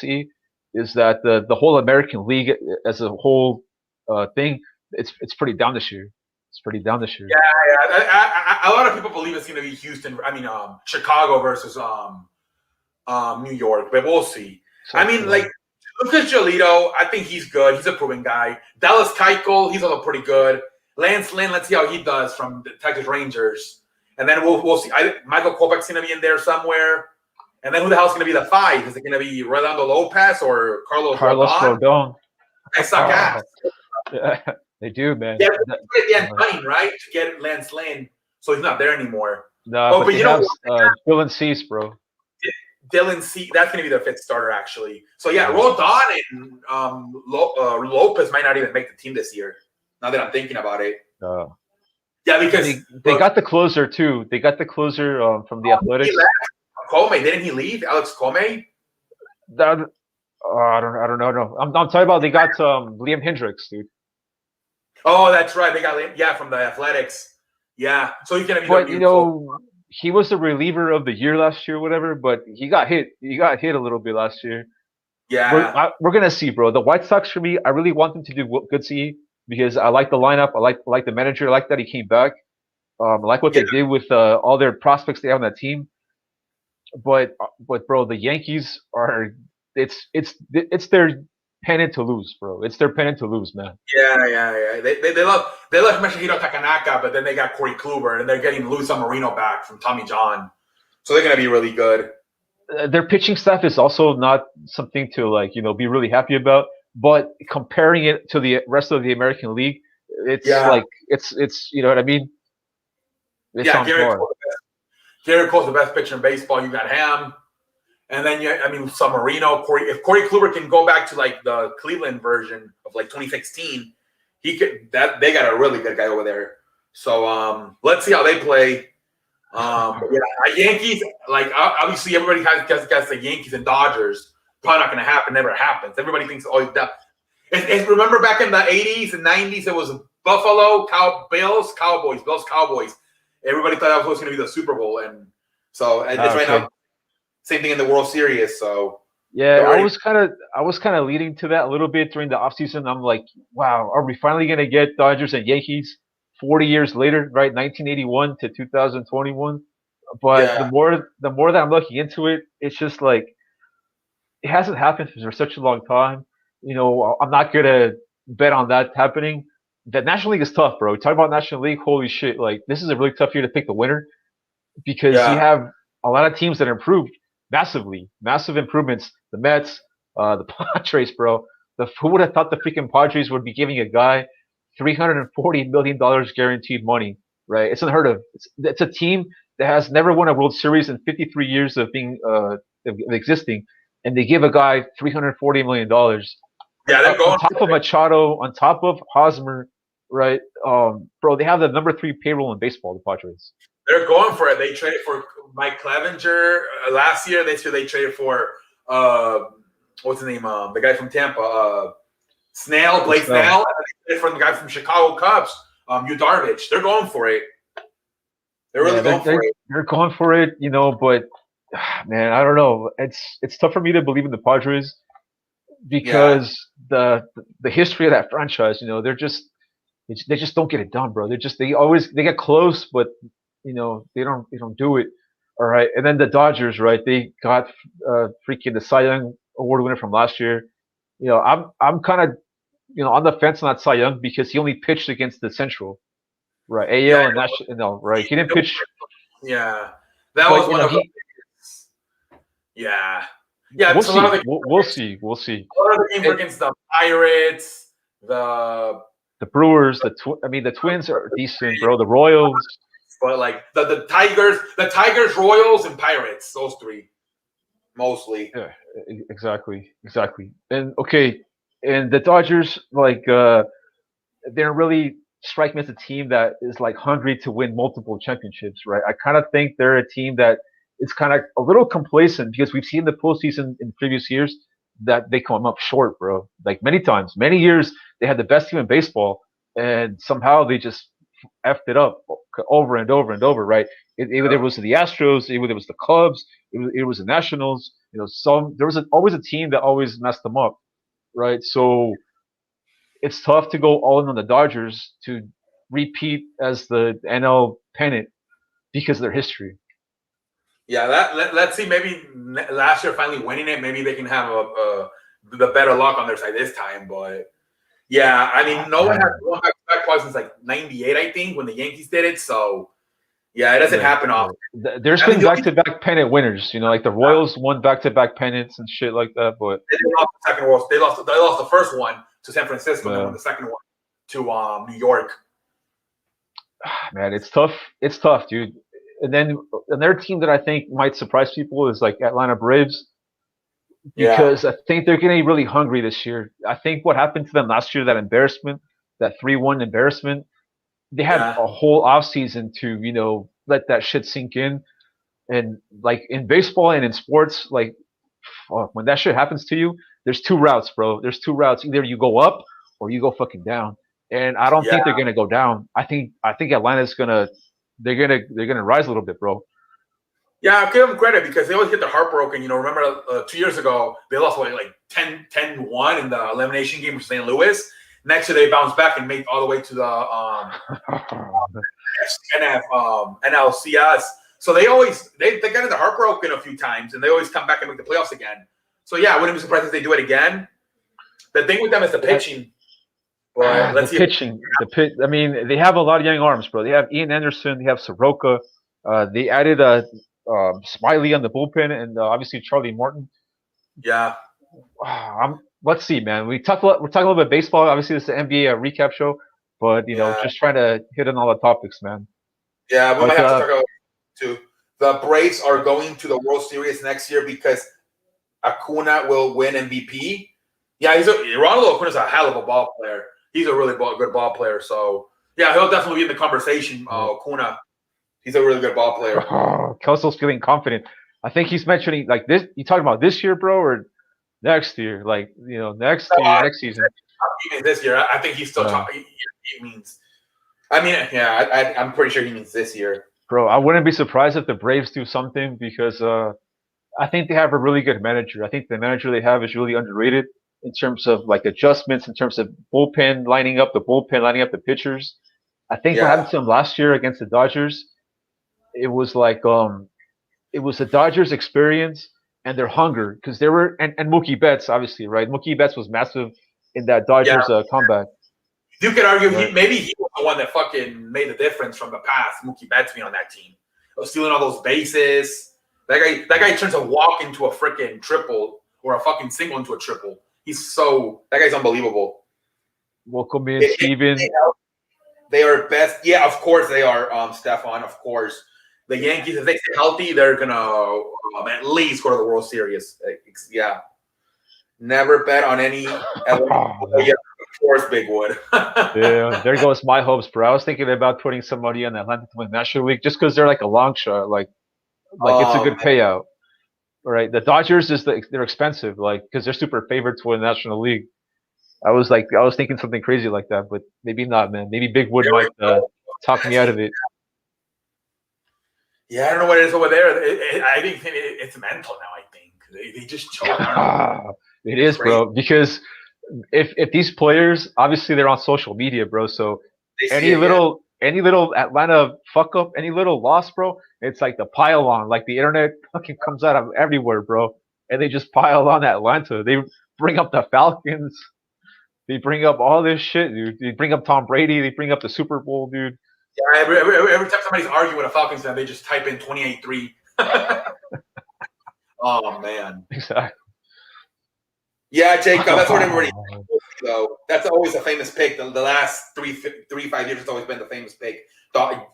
is that the whole American League as a whole thing, it's pretty down this year. It's pretty down this year. Yeah. A lot of people believe it's going to be Houston. I mean, Chicago versus New York, but we'll see. So, I mean, like Lucas Giolito, I think he's good. He's a proven guy. Dallas Keuchel, he's also pretty good. Lance Lynn, let's see how he does from the Texas Rangers. And then we'll see. Michael Kopech's going to be in there somewhere. And then who the hell's going to be the 5? Is it going to be Rolando Lopez or Carlos Rodon? They suck ass. Yeah, they do, man. Yeah, they money, right? To get Lance Lynn, so he's not there anymore. No, but you know Dylan Cease, bro. Dylan Cease, that's going to be the 5th starter, actually. So, yeah, Rodon and Lopez might not even make the team this year, now that I'm thinking about it. Yeah, because they got the closer, too. They got the closer from the Athletics. Comey, didn't he leave? Alex Comey? I don't know. No. I'm talking about they got Liam Hendricks, dude. Oh, that's right. They got Liam, from the Athletics. Yeah, so he's going to be. But he was the reliever of the year last year, whatever. But he got hit. He got hit a little bit last year. Yeah, we're gonna see, bro. The White Sox, for me, I really want them to do good. Because I like the lineup. I like the manager. I like that he came back. I like what they did with all their prospects they have on that team. But bro, the Yankees are it's their pennant to lose, bro. It's their pennant to lose, man. Yeah. They left Masahiro Takanaka, but then they got Corey Kluber, and they're getting Luis Marino back from Tommy John, so they're gonna be really good. Their pitching staff is also not something to like be really happy about. But comparing it to the rest of the American League, it's Yeah. like it's you know what I mean. It's on par. Garrett Cole's the best pitcher in baseball. You got him, and then San Marino, Corey. If Corey Kluber can go back to like the Cleveland version of like 2016, he could. That they got a really good guy over there. So let's see how they play. Yankees, like obviously everybody has the Yankees and Dodgers. Probably not going to happen. Never happens. Everybody thinks, oh, that. Remember back in the 80s and 90s, it was Buffalo, Bills, Cowboys. Everybody thought that was going to be the Super Bowl, and so it's right now. Same thing in the World Series. So yeah, I was kind of leading to that a little bit during the offseason. I'm like, wow, are we finally going to get Dodgers and Yankees 40 years later, right? 1981 to 2021. But the more that I'm looking into it, it's just like it hasn't happened for such a long time. I'm not gonna bet on that happening. The National League is tough, bro. Talk about National League, holy shit! Like this is a really tough year to pick the winner because you have a lot of teams that improved massively, massive improvements. The Mets, the Padres, bro. Who would have thought the freaking Padres would be giving a guy $340 million guaranteed money, right? It's unheard of. It's a team that has never won a World Series in 53 years of being of existing, and they give a guy $340 million. Yeah, they're going on top of Machado, on top of Hosmer, right? Bro, they have the number 3 payroll in baseball, the Padres. They're going for it. They traded for Mike Clevenger last year. This year they traded for what's his name? The guy from Tampa, Blake Snell. And they traded for the guy from Chicago Cubs, Yu Darvish. They're going for it. They're really going for it. They're going for it, but man, I don't know. It's tough for me to believe in the Padres because the history of that franchise, they just don't get it done, bro. They get close, but they don't do it. All right, and then the Dodgers, right? They got freaking the Cy Young Award winner from last year. I'm kind of on the fence on that Cy Young because he only pitched against the Central, right? AL and National, right? He didn't pitch. Yeah, that was one of the. Yeah. We'll see. We'll see. A lot of the games were against the Pirates, the Brewers, the Twins are decent, bro. The Royals, but like the Tigers, Royals, and Pirates, those three, mostly. Yeah, exactly. And the Dodgers, like, they're really strike me as a team that is like hungry to win multiple championships, right? I kind of think they're a team that is kind of a little complacent because we've seen the postseason in previous years that they come up short, bro. Like many times, many years they had the best team in baseball, and somehow they just effed it up over and over and over, right? Either it was the Astros, either it was the Cubs, it was the Nationals. There was always a team that always messed them up, right? So it's tough to go all in on the Dodgers to repeat as the NL pennant because of their history. Yeah, let's see. Maybe last year finally winning it, maybe they can have the better luck on their side this time. But yeah, I mean, no one has won back since like '98, I think, when the Yankees did it. So yeah, it doesn't happen often. There's been back-to-back pennant winners, like the Royals won back-to-back pennants and shit like that. But they lost the second World. They lost the first one to San Francisco, and won the second one to New York. Man, it's tough. It's tough, dude. And then another team that I think might surprise people is like Atlanta Braves, because I think they're getting really hungry this year. I think what happened to them last year, that embarrassment, that 3-1 embarrassment, they had a whole offseason to, let that shit sink in. And like in baseball and in sports, like when that shit happens to you, there's 2 routes, bro. There's 2 routes. Either you go up or you go fucking down. And I don't think they're gonna go down. I think Atlanta's they're gonna rise a little bit, bro. Yeah, I'll give them credit because they always get their heart broken. Remember 2 years ago they lost like 10-1 in the elimination game with St. Louis. Next year they bounced back and made all the way to the NLCS. So they got their heart broken a few times, and they always come back and make the playoffs again. So yeah, I wouldn't be surprised if they do it again. The thing with them is the pitching. But let's the see. pitching, I mean, they have a lot of young arms, bro. They have Ian Anderson, they have Soroka. They added Smiley on the bullpen, and obviously Charlie Morton. Yeah. Let's see, man. We're talking a little bit of baseball. Obviously, this is the NBA recap show, but just trying to hit on all the topics, man. Yeah, we might have to talk about it too. The Braves are going to the World Series next year because Acuna will win MVP. Yeah, Ronald Acuna's a hell of a ball player. He's a really good ball player. So yeah, he'll definitely be in the conversation. Acuna, he's a really good ball player. Kelso's feeling confident. I think he's mentioning like this. You talking about this year, bro, or next year? Like next season. Even this year, I think he's still talking. He means. I mean, yeah, I'm pretty sure he means this year. Bro, I wouldn't be surprised if the Braves do something because I think they have a really good manager. I think the manager they have is really underrated in terms of like adjustments, in terms of lining up the pitchers. I think what happened to him last year against the Dodgers, it was like it was the Dodgers' experience and their hunger because they were and Mookie Betts obviously, right? Mookie Betts was massive in that Dodgers comeback. You could argue maybe he was the one that fucking made the difference from the past. Mookie Betts being on that team, stealing all those bases. That guy turns a walk into a freaking triple or a fucking single into a triple. That guy's unbelievable. Welcome in, Steven. They are best. Yeah, of course they are, Stefan. Of course. The Yankees, if they stay healthy, they're going to at least go to the World Series. Yeah. Never bet on any. Of course, Bigwood. Yeah, there goes my hopes, bro. I was thinking about putting some money on Atlanta to win National League just because they're like a long shot. Like it's a good payout. All right. The Dodgers they're expensive, like because they're super favored to win the National League. I was thinking something crazy like that, but maybe not, man. Maybe Big Wood might talk me out of it. Yeah, I don't know what it is over there. I think it's mental now. I think they just choke. It is, bro. Because if these players, obviously they're on social media, bro. So any little Atlanta fuck up, any little loss, bro, it's like the pile on. Like the internet fucking comes out of everywhere, bro, and they just pile on Atlanta. They bring up the Falcons. They bring up all this shit, dude. They bring up Tom Brady. They bring up the Super Bowl, dude. Yeah, every time somebody's arguing with a Falcons fan, they just type in 28-3. Oh, man. Exactly. Yeah, Jacob, that's what everybody though. That's always a famous pick. The last 5 years has always been the famous pick.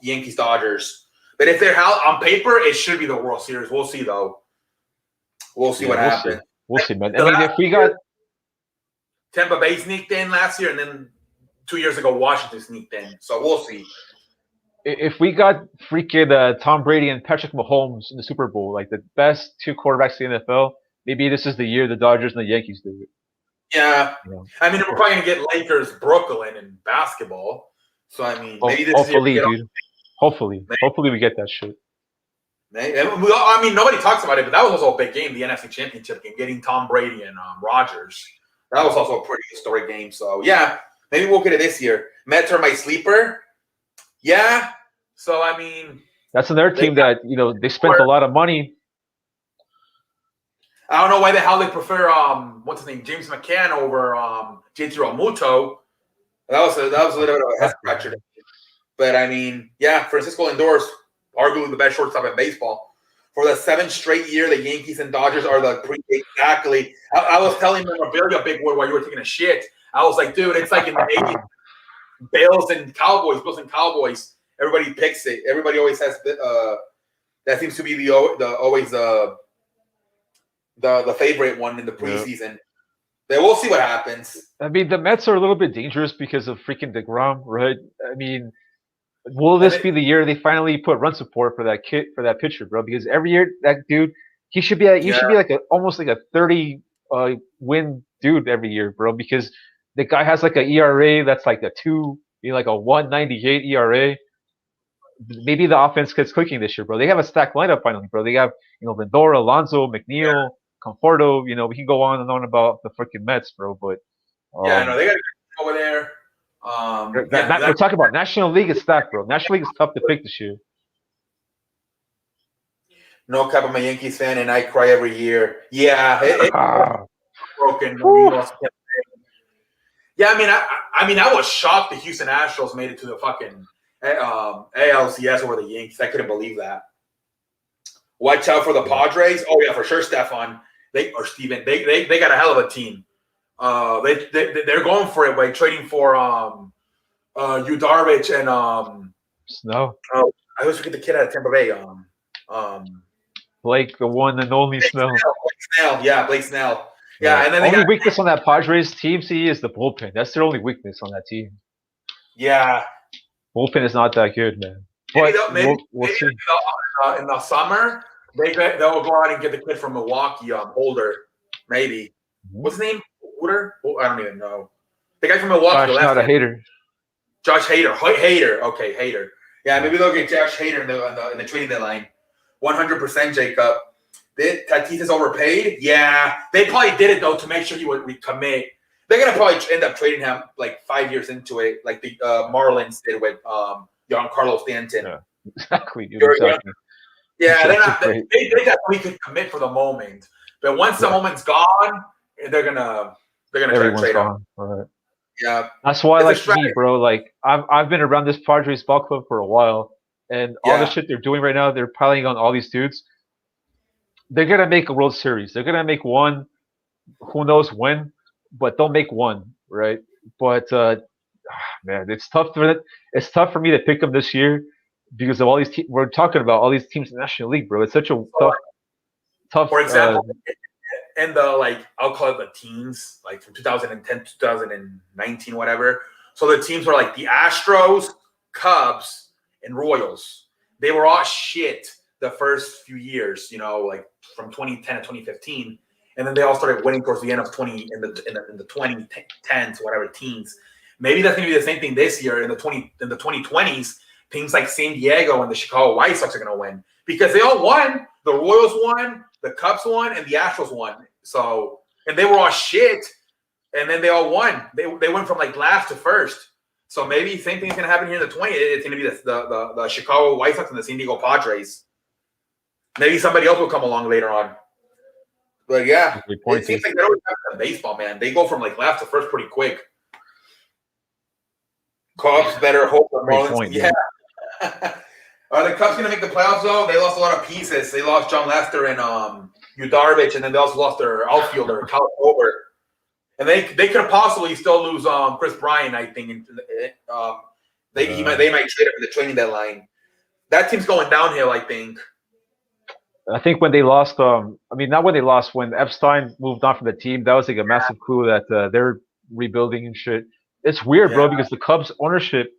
Yankees, Dodgers. But if they're on paper, it should be the World Series. We'll see, though. We'll see what happens. We'll see, man. I mean, if we got Tampa Bay sneaked in last year, and then 2 years ago, Washington sneaked in. So we'll see. If we got freaking Tom Brady and Patrick Mahomes in the Super Bowl, like the best two quarterbacks in the NFL, maybe this is the year the Dodgers and the Yankees do it. Yeah. I mean, we're probably going to get Lakers, Brooklyn in basketball. So, I mean, maybe this hopefully, dude. Hopefully we get that shit. I mean, nobody talks about it, but that was also a big game, the NFC Championship game, getting Tom Brady and Rodgers. That was also a pretty historic game. So, yeah, maybe we'll get it this year. Mets are my sleeper. Yeah. So, I mean. That's another team that, they spent a lot of money. I don't know why the hell they prefer, what's his name, James McCann over JT Realmuto. That was a little bit of a head scratcher. But, I mean, yeah, Francisco Lindor's arguably the best shortstop in baseball. For the 7th straight year, the Yankees and Dodgers are the exactly. I was telling Memorabilia, Big Boy, while you were taking a shit. I was like, dude, it's like in the 80s. Bills and Cowboys. Everybody picks it. Everybody always has that seems to be always the favorite one in the preseason. Yeah. Then we'll see what happens. I mean, the Mets are a little bit dangerous because of freaking DeGrom, right? I mean, will this be the year they finally put run support for that pitcher, bro? Because every year that dude, he should be like almost like a 30 win dude every year, bro. Because the guy has like an ERA that's like a 2, like a 1.98 ERA. Maybe the offense gets clicking this year, bro. They have a stacked lineup finally, bro. They have Lindor, Alonso, McNeil, Conforto. We can go on and on about the freaking Mets, bro. But they got to go over there. We're talking about National League is stacked, bro. National League is tough to pick this year. No cap, I'm a Yankees fan, and I cry every year. Yeah, it's broken. Yeah, I mean, I was shocked the Houston Astros made it to the fucking ALCS over the Yankees. I couldn't believe that. Watch out for the Padres. Oh yeah, for sure, Stefan. Steven. They got a hell of a team. They're going for it by trading for Yu Darvish and Snow. Oh, I always forget the kid out of Tampa Bay. Blake, the one and only Snow. Blake Snell. Yeah, Blake Snell. Yeah, and then only weakness on that Padres team, see, is the bullpen. That's their only weakness on that team. Yeah, bullpen is not that good, man. But maybe we'll see. In the summer, they'll go out and get the kid from Milwaukee, Holder, maybe. Mm-hmm. What's his name? Holder? I don't even know. The guy from Milwaukee. Josh, not a hater. Josh Hader. Hader. Okay, Hader. Yeah, maybe they'll get Josh Hader in the trading deadline. 100%, Jacob. Tatis is overpaid? Yeah. They probably did it, though, to make sure he would recommit. They're going to probably end up trading him like 5 years into it, like the Marlins did with Giancarlo Stanton. Yeah, exactly. Exactly. Yeah, they definitely could commit for the moment. But once the moment's gone, they're gonna try to trade him. Right. Yeah. That's why, like, me, bro, like, I've been around this Padres ball club for a while, and all the shit they're doing right now, they're piling on all these dudes. They're going to make a World Series. They're going to make one, who knows when, but they'll make one, right? But, man, it's tough for me to pick them this year because of all these we're talking about all these teams in the National League, bro. It's such a tough. For example, in the, like, I'll call it the teens, like from 2010 to 2019, whatever. So the teams were like the Astros, Cubs, and Royals. They were all shit the first few years, you know, like from 2010 to 2015, and then they all started winning towards the end of in the 2010s, whatever teens. Maybe that's gonna be the same thing this year in the 2020s. Teams like San Diego and the Chicago White Sox are gonna win because they all won. The Royals won, the Cubs won, and the Astros won. So, and they were all shit, and then they all won. They went from like last to first. So maybe same thing is gonna happen here in the 20. It's gonna be the Chicago White Sox and the San Diego Padres. Maybe somebody else will come along later on. But yeah, it seems like they don't have baseball, man. They go from like last to first pretty quick. Cubs better hope the Marlins. Yeah. Are the Cubs gonna make the playoffs though? They lost a lot of pieces. They lost John Lester and Yu Darvish, and then they also lost their outfielder, Kyle Colbert. And they could possibly still lose Chris Bryant, I think. They might trade him for the trading deadline. That team's going downhill, I think. I think when they lost, not when they lost, when Epstein moved on from the team, that was like a massive clue that they're rebuilding and shit. It's weird, bro, because the Cubs ownership,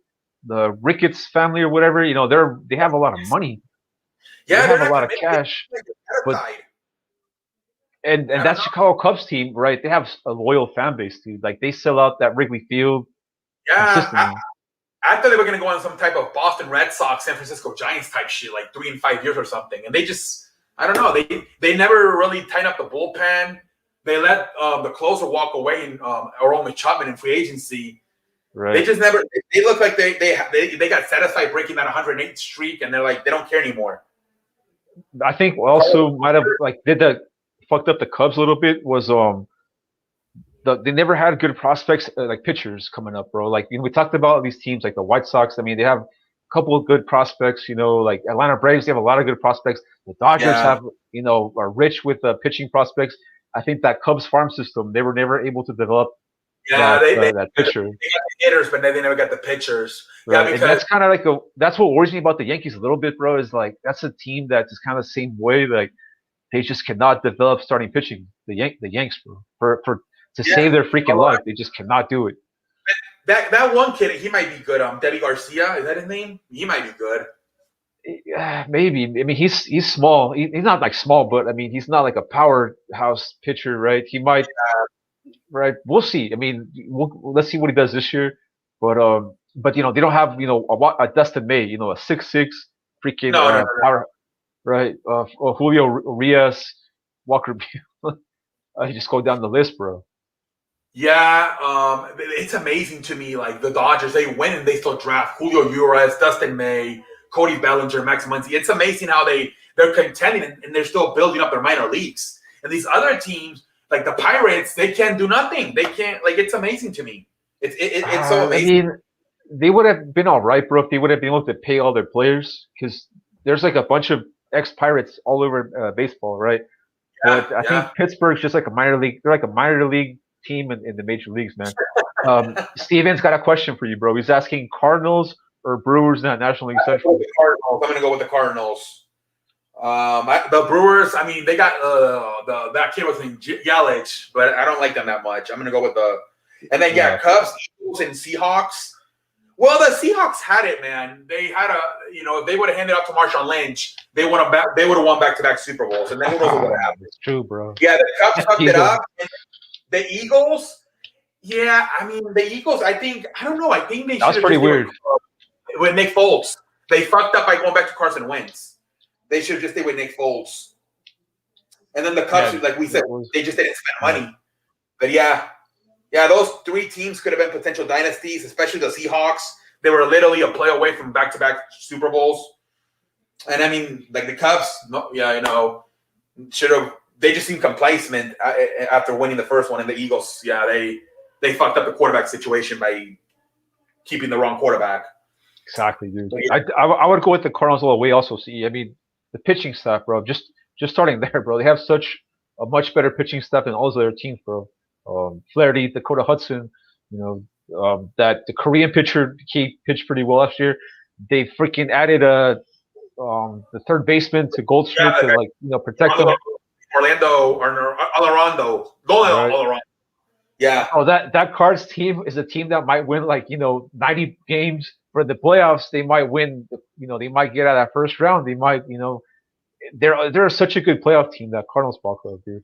the Ricketts family or whatever, you know, they have a lot of money. Yeah, they have a lot of cash. And that Chicago Cubs team, right? They have a loyal fan base, dude. Like, they sell out that Wrigley Field. Yeah, I thought they were going to go on some type of Boston Red Sox, San Francisco Giants type shit, like 3 and 5 years or something. And they just, I don't know. They never really tightened up the bullpen. They let the closer walk away in Aroldis Chapman in free agency. Right. They just never. They look like they got satisfied breaking that 108 streak, and they're like they don't care anymore. I think also might have fucked up the Cubs a little bit was they never had good prospects like pitchers coming up, bro. Like, you know, we talked about these teams like the White Sox. I mean, they have a couple of good prospects. You know, like Atlanta Braves, they have a lot of good prospects. The Dodgers are rich with pitching prospects. I think that Cubs farm system, they were never able to develop that pitcher. They got the hitters, but they never got the pitchers. Right. Yeah, because and that's kind of like that's what worries me about the Yankees a little bit, bro. Is like that's a team that's just kind of the same way. Like, they just cannot develop starting pitching. The Yanks, bro, to save their freaking life, they just cannot do it. That one kid, he might be good. Debbie Garcia, is that his name? He might be good. Yeah, maybe. I mean, he's small. He's not like small, but I mean, he's not like a powerhouse pitcher, right? He might. Right, we'll see. I mean, let's see what he does this year. But you know, they don't have a Dustin May, you know, a 6'6" freaking power, right? Julio Urias, Walker Buehler. I just go down the list, bro. Yeah, it's amazing to me. Like the Dodgers, they win and they still draft Julio Urias, Dustin May, Cody Bellinger, Max Muncy. It's amazing how they're contending and they're still building up their minor leagues. And these other teams, like the Pirates, they can't do nothing. They can't, like, it's amazing to me. It's so I amazing. mean, they would have been all right, bro, if they would have been able to pay all their players because there's like a bunch of ex-Pirates all over baseball, right? Yeah, But I yeah. think Pittsburgh's just like a minor league. They're like a minor league team in the major leagues, man. Steven's got a question for you, bro. He's asking Cardinals or Brewers in that National League Central. I'm gonna go with the Cardinals. The Brewers. I mean, they got that kid was named Yelich, but I don't like them that much. I'm gonna go with the. And then Yeah, Cubs, Eagles, and Seahawks. Well, the Seahawks had it, man. They had if they would have handed off to Marshawn Lynch, they would have won back-to-back Super Bowls, and then who knows what would have happened. it's true, bro. Yeah, the Cubs fucked it Eagles. up. And the Eagles, yeah, I mean the Eagles. I don't know. I think they. That was pretty weird. With Nick Foles, they fucked up by going back to Carson Wentz. They should have just stayed with Nick Foles. And then the Cubs, like we said, they just didn't spend money. But yeah, those three teams could have been potential dynasties, especially the Seahawks. They were literally a play away from back-to-back Super Bowls. And I mean, like the Cubs, should have. They just seemed complacent after winning the first one. And the Eagles, they fucked up the quarterback situation by keeping the wrong quarterback. Exactly, dude. I would go with the Cardinals all the way. Also, see, I mean, the pitching staff, bro. Just starting there, bro. They have such a much better pitching staff than all those other teams, bro. Flaherty, Dakota Hudson, that the Korean pitcher he pitched pretty well last year. They freaking added the third baseman to Goldschmidt to protect him. Alorondo. Yeah. Oh, that Cards team is a team that might win 90 games. For the playoffs, they might win. They might get out of that first round. They might, they're such a good playoff team, that Cardinals ball club, dude.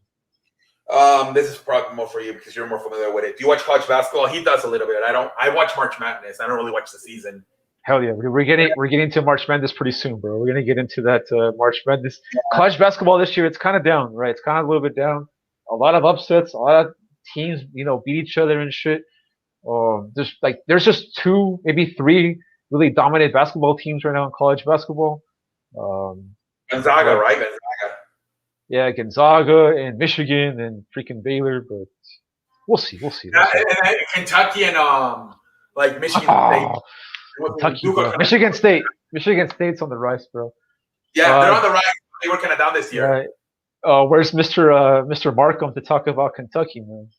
This is probably more for you because you're more familiar with it. Do you watch college basketball? He does a little bit. I don't. I watch March Madness. I don't really watch the season. Hell yeah, we're getting to March Madness pretty soon, bro. We're gonna get into that March Madness. College basketball this year, it's kind of down, right? It's kind of a little bit down. A lot of upsets. A lot of teams, beat each other and shit. There's just two, maybe three really dominant basketball teams right now in college basketball. Gonzaga, right? Gonzaga. Yeah, Gonzaga and Michigan and freaking Baylor, but we'll see. And Kentucky and Michigan State. Kentucky, bro. Michigan State's on the rise, bro. Yeah, they're on the rise. They were kind of down this year. Right. Where's Mr. Markham to talk about Kentucky, man?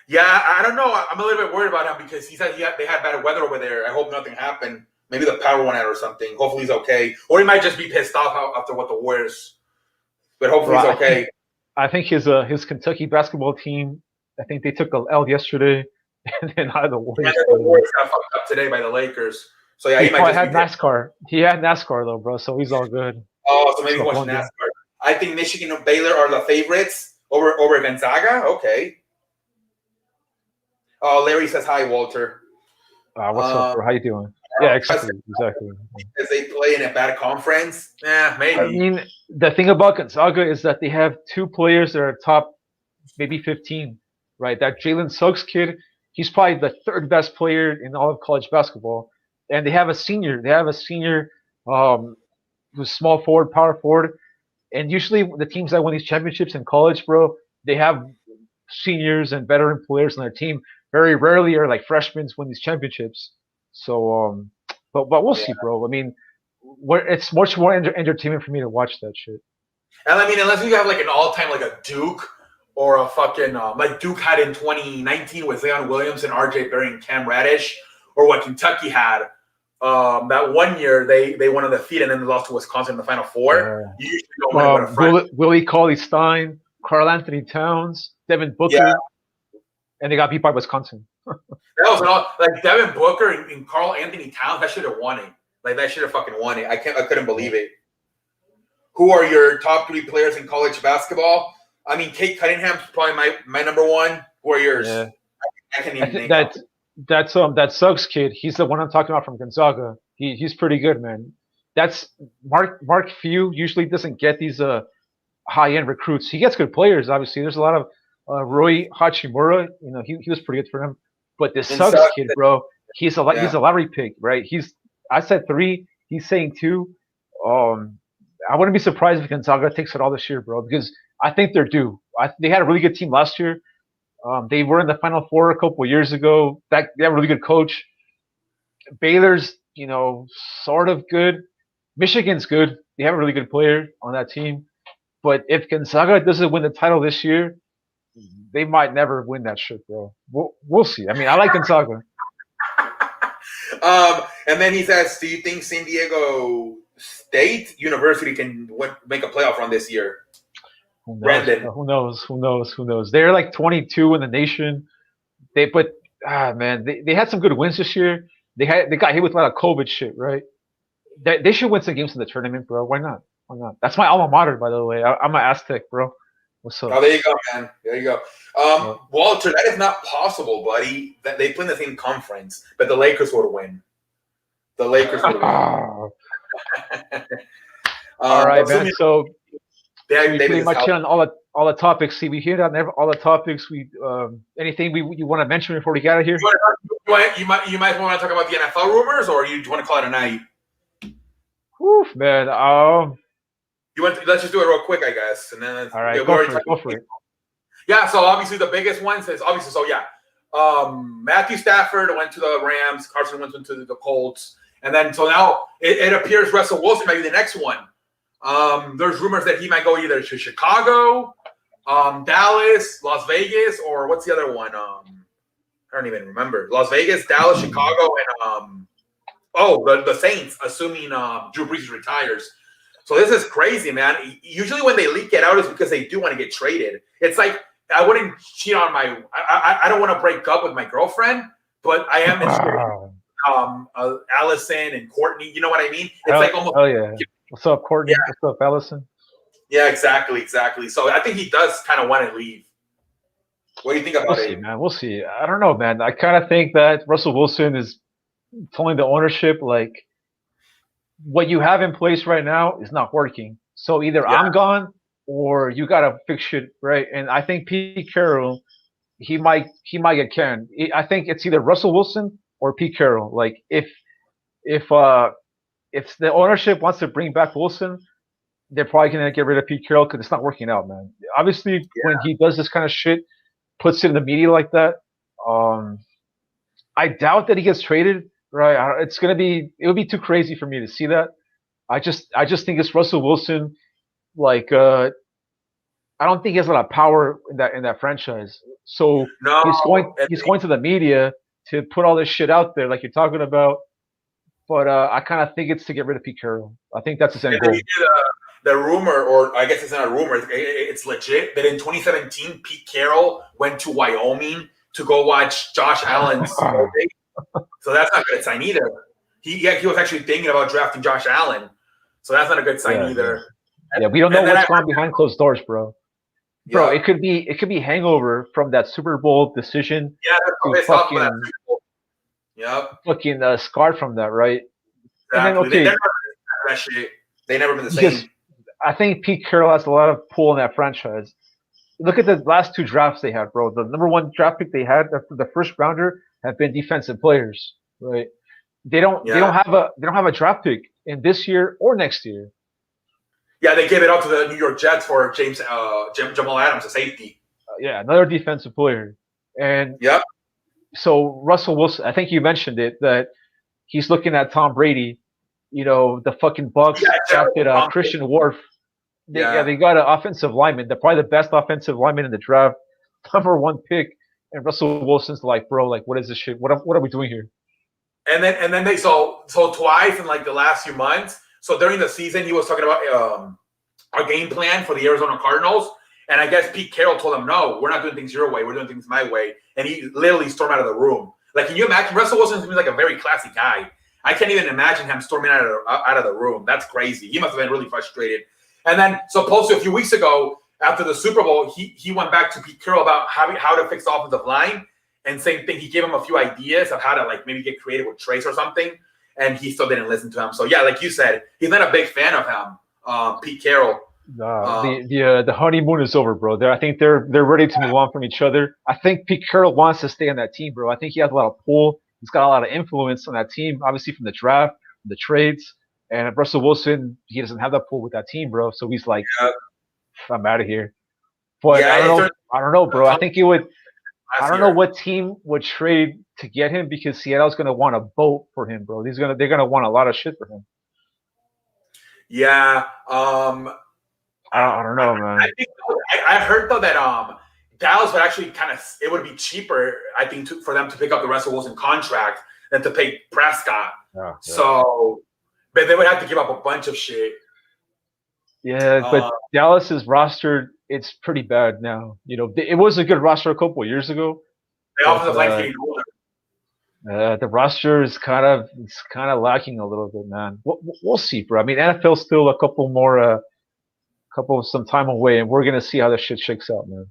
Yeah, I don't know. I'm a little bit worried about him because he said they had bad weather over there. I hope nothing happened. Maybe the power went out or something. Hopefully he's okay. Or he might just be pissed off after what the Warriors. But hopefully he's okay. I think his Kentucky basketball team, I think they took an L yesterday. And then out of the Warriors. Yeah, the Warriors got fucked up today by the Lakers. So yeah, he might just had NASCAR. He had NASCAR though, bro. So he's all good. Oh, so maybe he watched NASCAR. I think Michigan and Baylor are the favorites over Gonzaga. Okay. Oh, Larry says hi, Walter. What's up, bro? How you doing? Yeah, exactly. As they play in a bad conference, maybe. I mean, the thing about Gonzaga is that they have two players that are top, maybe 15, right? That Jalen Suggs kid, he's probably the third best player in all of college basketball, and they have a senior. Who's small forward, power forward, and usually the teams that win these championships in college, bro, they have seniors and veteran players on their team. Very rarely are freshmen win these championships. So, but we'll see, bro. I mean, it's much more entertainment for me to watch that shit. And I mean, unless you have an all-time a Duke or a fucking like Duke had in 2019 with Zion Williams and RJ Barry and Cam Reddish, or what Kentucky had that one year they won undefeated and then they lost to Wisconsin in the Final Four. You usually don't win Willie Cauley-Stein, Karl Anthony Towns, Devin Booker, and they got beat by Wisconsin. That was Devin Booker and Karl Anthony Towns. That should have won it. That should have fucking won it. I couldn't believe it. Who are your top three players in college basketball? I mean, Kate Cunningham's probably my number one. Who are yours? Yeah. I can't even think. That Suggs kid. He's the one I'm talking about from Gonzaga. He's pretty good, man. That's Mark Few usually doesn't get these high end recruits. He gets good players, obviously. There's a lot of Rui Hachimura. He was pretty good for him. But this Suggs kid, bro, he's a lottery pick, right? I said 3. He's saying 2. I wouldn't be surprised if Gonzaga takes it all this year, bro, because I think they're due. They had a really good team last year. They were in the Final Four a couple years ago. They have a really good coach. Baylor's, sort of good. Michigan's good. They have a really good player on that team. But if Gonzaga doesn't win the title this year, they might never win that shit, bro. We'll see. I mean, I like Gonzaga. And then he says, "Do you think San Diego State University can make a playoff run this year?" Who knows? Brandon. Who knows? Who knows? Who knows? They're like 22 in the nation. Man, they had some good wins this year. They got hit with a lot of COVID shit, right? They should win some games in the tournament, bro. Why not? Why not? That's my alma mater, by the way. I'm an Aztec, bro. What's up? Oh, there you go, man. There you go. Walter, that is not possible, buddy. That they play in the same conference, but the Lakers would win. The Lakers would win. All right, man. So we pretty much hit on all the topics. See, we hit on all the topics. We anything you want to mention before we get out of here? You might want to talk about the NFL rumors, or you want to call it a night? Oof, man. Let's just do it real quick, I guess, and then all right, go for it. Yeah. So obviously the biggest one is obviously Matthew Stafford went to the Rams. Carson Wentz went to the Colts, and then so now it appears Russell Wilson might be the next one. There's rumors that he might go either to Chicago, Dallas, Las Vegas, or what's the other one? I don't even remember. Las Vegas, Dallas, Chicago, and the Saints, assuming Drew Brees retires. So this is crazy, man. Usually when they leak it out is because they do want to get traded. It's like I wouldn't cheat on I don't want to break up with my girlfriend, but I am interested. Allison and Courtney, you know what I mean? It's like almost. Oh yeah. What's up, Courtney? Yeah. What's up, Allison? Yeah, exactly. So I think he does kind of want to leave. What do you think about it? We'll see, man. We'll see. I don't know, man. I kind of think that Russell Wilson is telling the ownership, like, what you have in place right now is not working. So either I'm gone or you got to fix shit, right? And I think Pete Carroll, he might get canned. I think it's either Russell Wilson or Pete Carroll. Like, if the ownership wants to bring back Wilson, they're probably going to get rid of Pete Carroll because it's not working out, man. Obviously, when he does this kind of shit, puts it in the media like that, I doubt that he gets traded, right? It would be too crazy for me to see that. I just think it's Russell Wilson. Like, I don't think he has a lot of power in that franchise. So he's going to the media to put all this shit out there, like you're talking about. But I kind of think it's to get rid of Pete Carroll. I think that's his end goal. The rumor, or I guess it's not a rumor, it's legit, that in 2017, Pete Carroll went to Wyoming to go watch Josh Allen's. So that's not a good sign either. He was actually thinking about drafting Josh Allen. So that's not a good sign either. Yeah, we don't know what's going on behind closed doors, bro. Bro, it could be hangover from that Super Bowl decision. Yeah, that's fucking. Yep. Fucking scarred from that, right? Exactly. And then, that shit. They never been the same. I think Pete Carroll has a lot of pull in that franchise. Look at the last two drafts they had, bro. The number one draft pick they had, the first rounder, have been defensive players, right? They don't have a draft pick in this year or next year. Yeah, they gave it out to the New York Jets for Jamal Adams, a safety. Another defensive player, and so Russell Wilson, I think you mentioned it, that he's looking at Tom Brady. The fucking Bucks drafted Christian Worf. They got an offensive lineman. They're probably the best offensive lineman in the draft, number one pick. And Russell Wilson's like, bro, like, what is this shit? What are we doing here? And then they so twice in like the last few months. So during the season, he was talking about our game plan for the Arizona Cardinals. And I guess Pete Carroll told him, no, we're not doing things your way. We're doing things my way. And he literally stormed out of the room. Like, can you imagine? Russell Wilson seems like a very classy guy. I can't even imagine him storming out of the room. That's crazy. He must have been really frustrated. And then, supposedly a few weeks ago, after the Super Bowl, he went back to Pete Carroll about how to fix the offensive line. And same thing, he gave him a few ideas of how to like maybe get creative with Trace or something. And he still didn't listen to him. So yeah, like you said, he's not a big fan of him, Pete Carroll. The honeymoon is over, bro. I think they're ready to move on from each other. I think Pete Carroll wants to stay on that team, bro. I think he has a lot of pull. He's got a lot of influence on that team, obviously from the draft, from the trades. And Russell Wilson, he doesn't have that pull with that team, bro. So he's like, I'm out of here. But I don't know, bro. I think it would. I don't know what team would trade to get him because Seattle's gonna want a boat for him, bro. They're gonna want a lot of shit for him. Yeah. I don't know, man. I heard though that Dallas would actually it would be cheaper, I think, for them to pick up the Russell Wilson contract than to pay Prescott. Oh, yeah. So, but they would have to give up a bunch of shit. Yeah, but Dallas's roster, it's pretty bad now. You know, it was a good roster a couple of years ago. The offensive line's getting older. The roster is kind of lacking a little bit, man. We'll see, bro. I mean, NFL's still a couple some time away, and we're gonna see how this shit shakes out, man.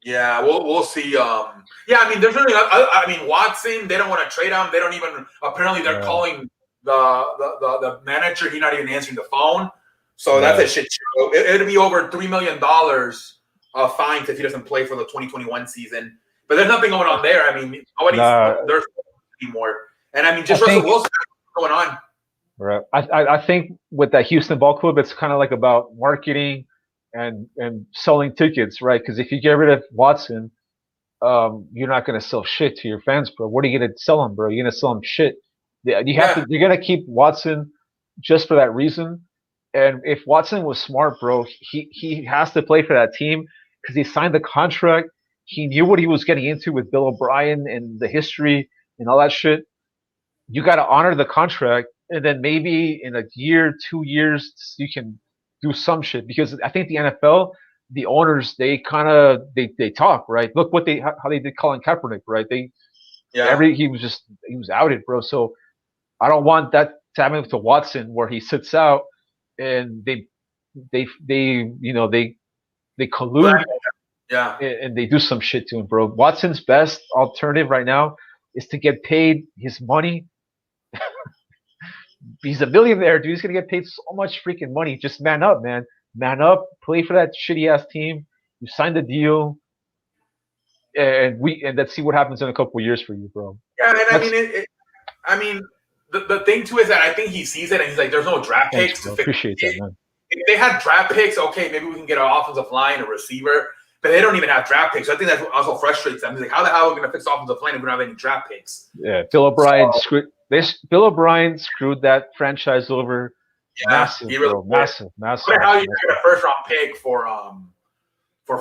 Yeah, we'll see. Yeah, I mean, there's really. I mean, Watson. They don't want to trade him. They don't even. Apparently, they're calling the manager. He's not even answering the phone. So that's a shit show. It'll be over $3 million of fines if he doesn't play for the 2021 season. But there's nothing going on there. I mean, nobody's there's anymore. And I mean, just Russell Wilson going on. Right. I think with that Houston Ball Club, it's kind of like about marketing and selling tickets, right? Because if you get rid of Watson, you're not going to sell shit to your fans, bro. What are you going to sell them, bro? You're going to sell them shit. You're going to keep Watson just for that reason. And if Watson was smart, bro, he has to play for that team because he signed the contract. He knew what he was getting into with Bill O'Brien and the history and all that shit. You got to honor the contract, and then maybe in a year, 2 years, you can do some shit. Because I think the NFL, the owners, they talk, right? Look what how they did Colin Kaepernick, right? He was outed, bro. So I don't want that to happen to Watson where he sits out and they collude, and they do some shit to him, bro. Watson's best alternative right now is to get paid his money. He's a millionaire, dude. He's gonna get paid so much freaking money. Just man up, man. Man up. Play for that shitty ass team. You signed the deal, and let's see what happens in a couple of years for you, bro. Yeah, and I mean, the thing too is that I think he sees it and he's like, "There's no draft picks to appreciate that, man." If they had draft picks, okay, maybe we can get an offensive line, a receiver, but they don't even have draft picks. So I think that's what also frustrates them. He's like, "How the hell are we going to fix the offensive line if we don't have any draft picks?" Yeah, Bill O'Brien Bill O'Brien screwed that franchise over. Yeah, massive, he really bro. Massive. How you get a first round pick for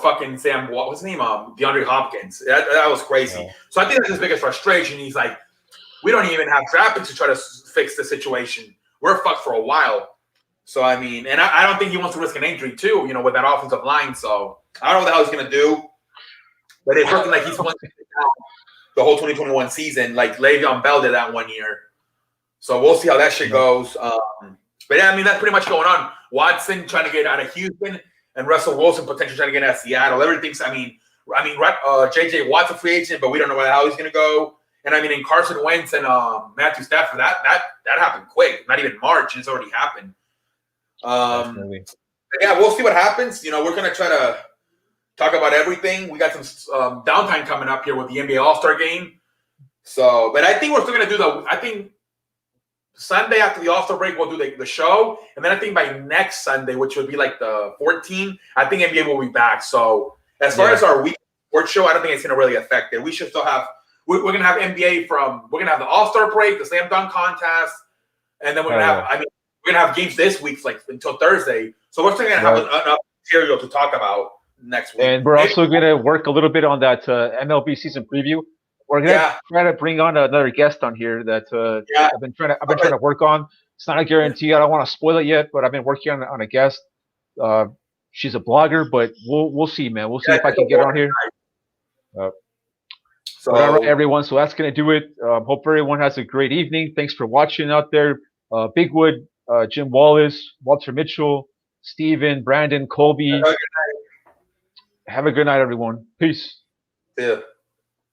fucking Sam? What was his name? DeAndre Hopkins. That was crazy. Yeah. So I think that's his biggest frustration. He's like, we don't even have draft picks to try to fix the situation. We're fucked for a while. So I mean, and I don't think he wants to risk an injury too. You know, with that offensive line. So I don't know what the hell he's gonna do. But it's looking like he's won the whole 2021 season, like Le'Veon Bell did that 1 year. So we'll see how that shit goes. But yeah, I mean, that's pretty much going on. Watson trying to get out of Houston and Russell Wilson potentially trying to get out of Seattle. Everything's, I mean, JJ Watt's a free agent, but we don't know how he's going to go. And I mean, in Carson Wentz and Matthew Stafford, that happened quick. Not even March, and it's already happened. But yeah, we'll see what happens. You know, we're going to try to talk about everything. We got some downtime coming up here with the NBA All-Star Game. So, but I think we're still going to do I think Sunday after the All-Star break, we'll do the show. And then I think by next Sunday, which would be like the 14th, I think NBA will be back. So as far as our weekend sports show, I don't think it's going to really affect it. We should still have – we're going to have NBA we're going to have the All-Star break, the Slam Dunk contest, and then we're going to have – I mean, we're going to have games this week, like until Thursday. So we're still going to have enough material to talk about next week. And we're also going to work a little bit on that MLB season preview. We're gonna try to bring on another guest on here that I've been trying to work on. It's not a guarantee. I don't want to spoil it yet, but I've been working on a guest. She's a blogger, but we'll see, man. We'll see if I can get on here. So all right, everyone. So that's gonna do it. Hope everyone has a great evening. Thanks for watching out there. Bigwood, Jim Wallace, Walter Mitchell, Steven, Brandon, Colby. Have a good night, everyone. Peace. Yeah.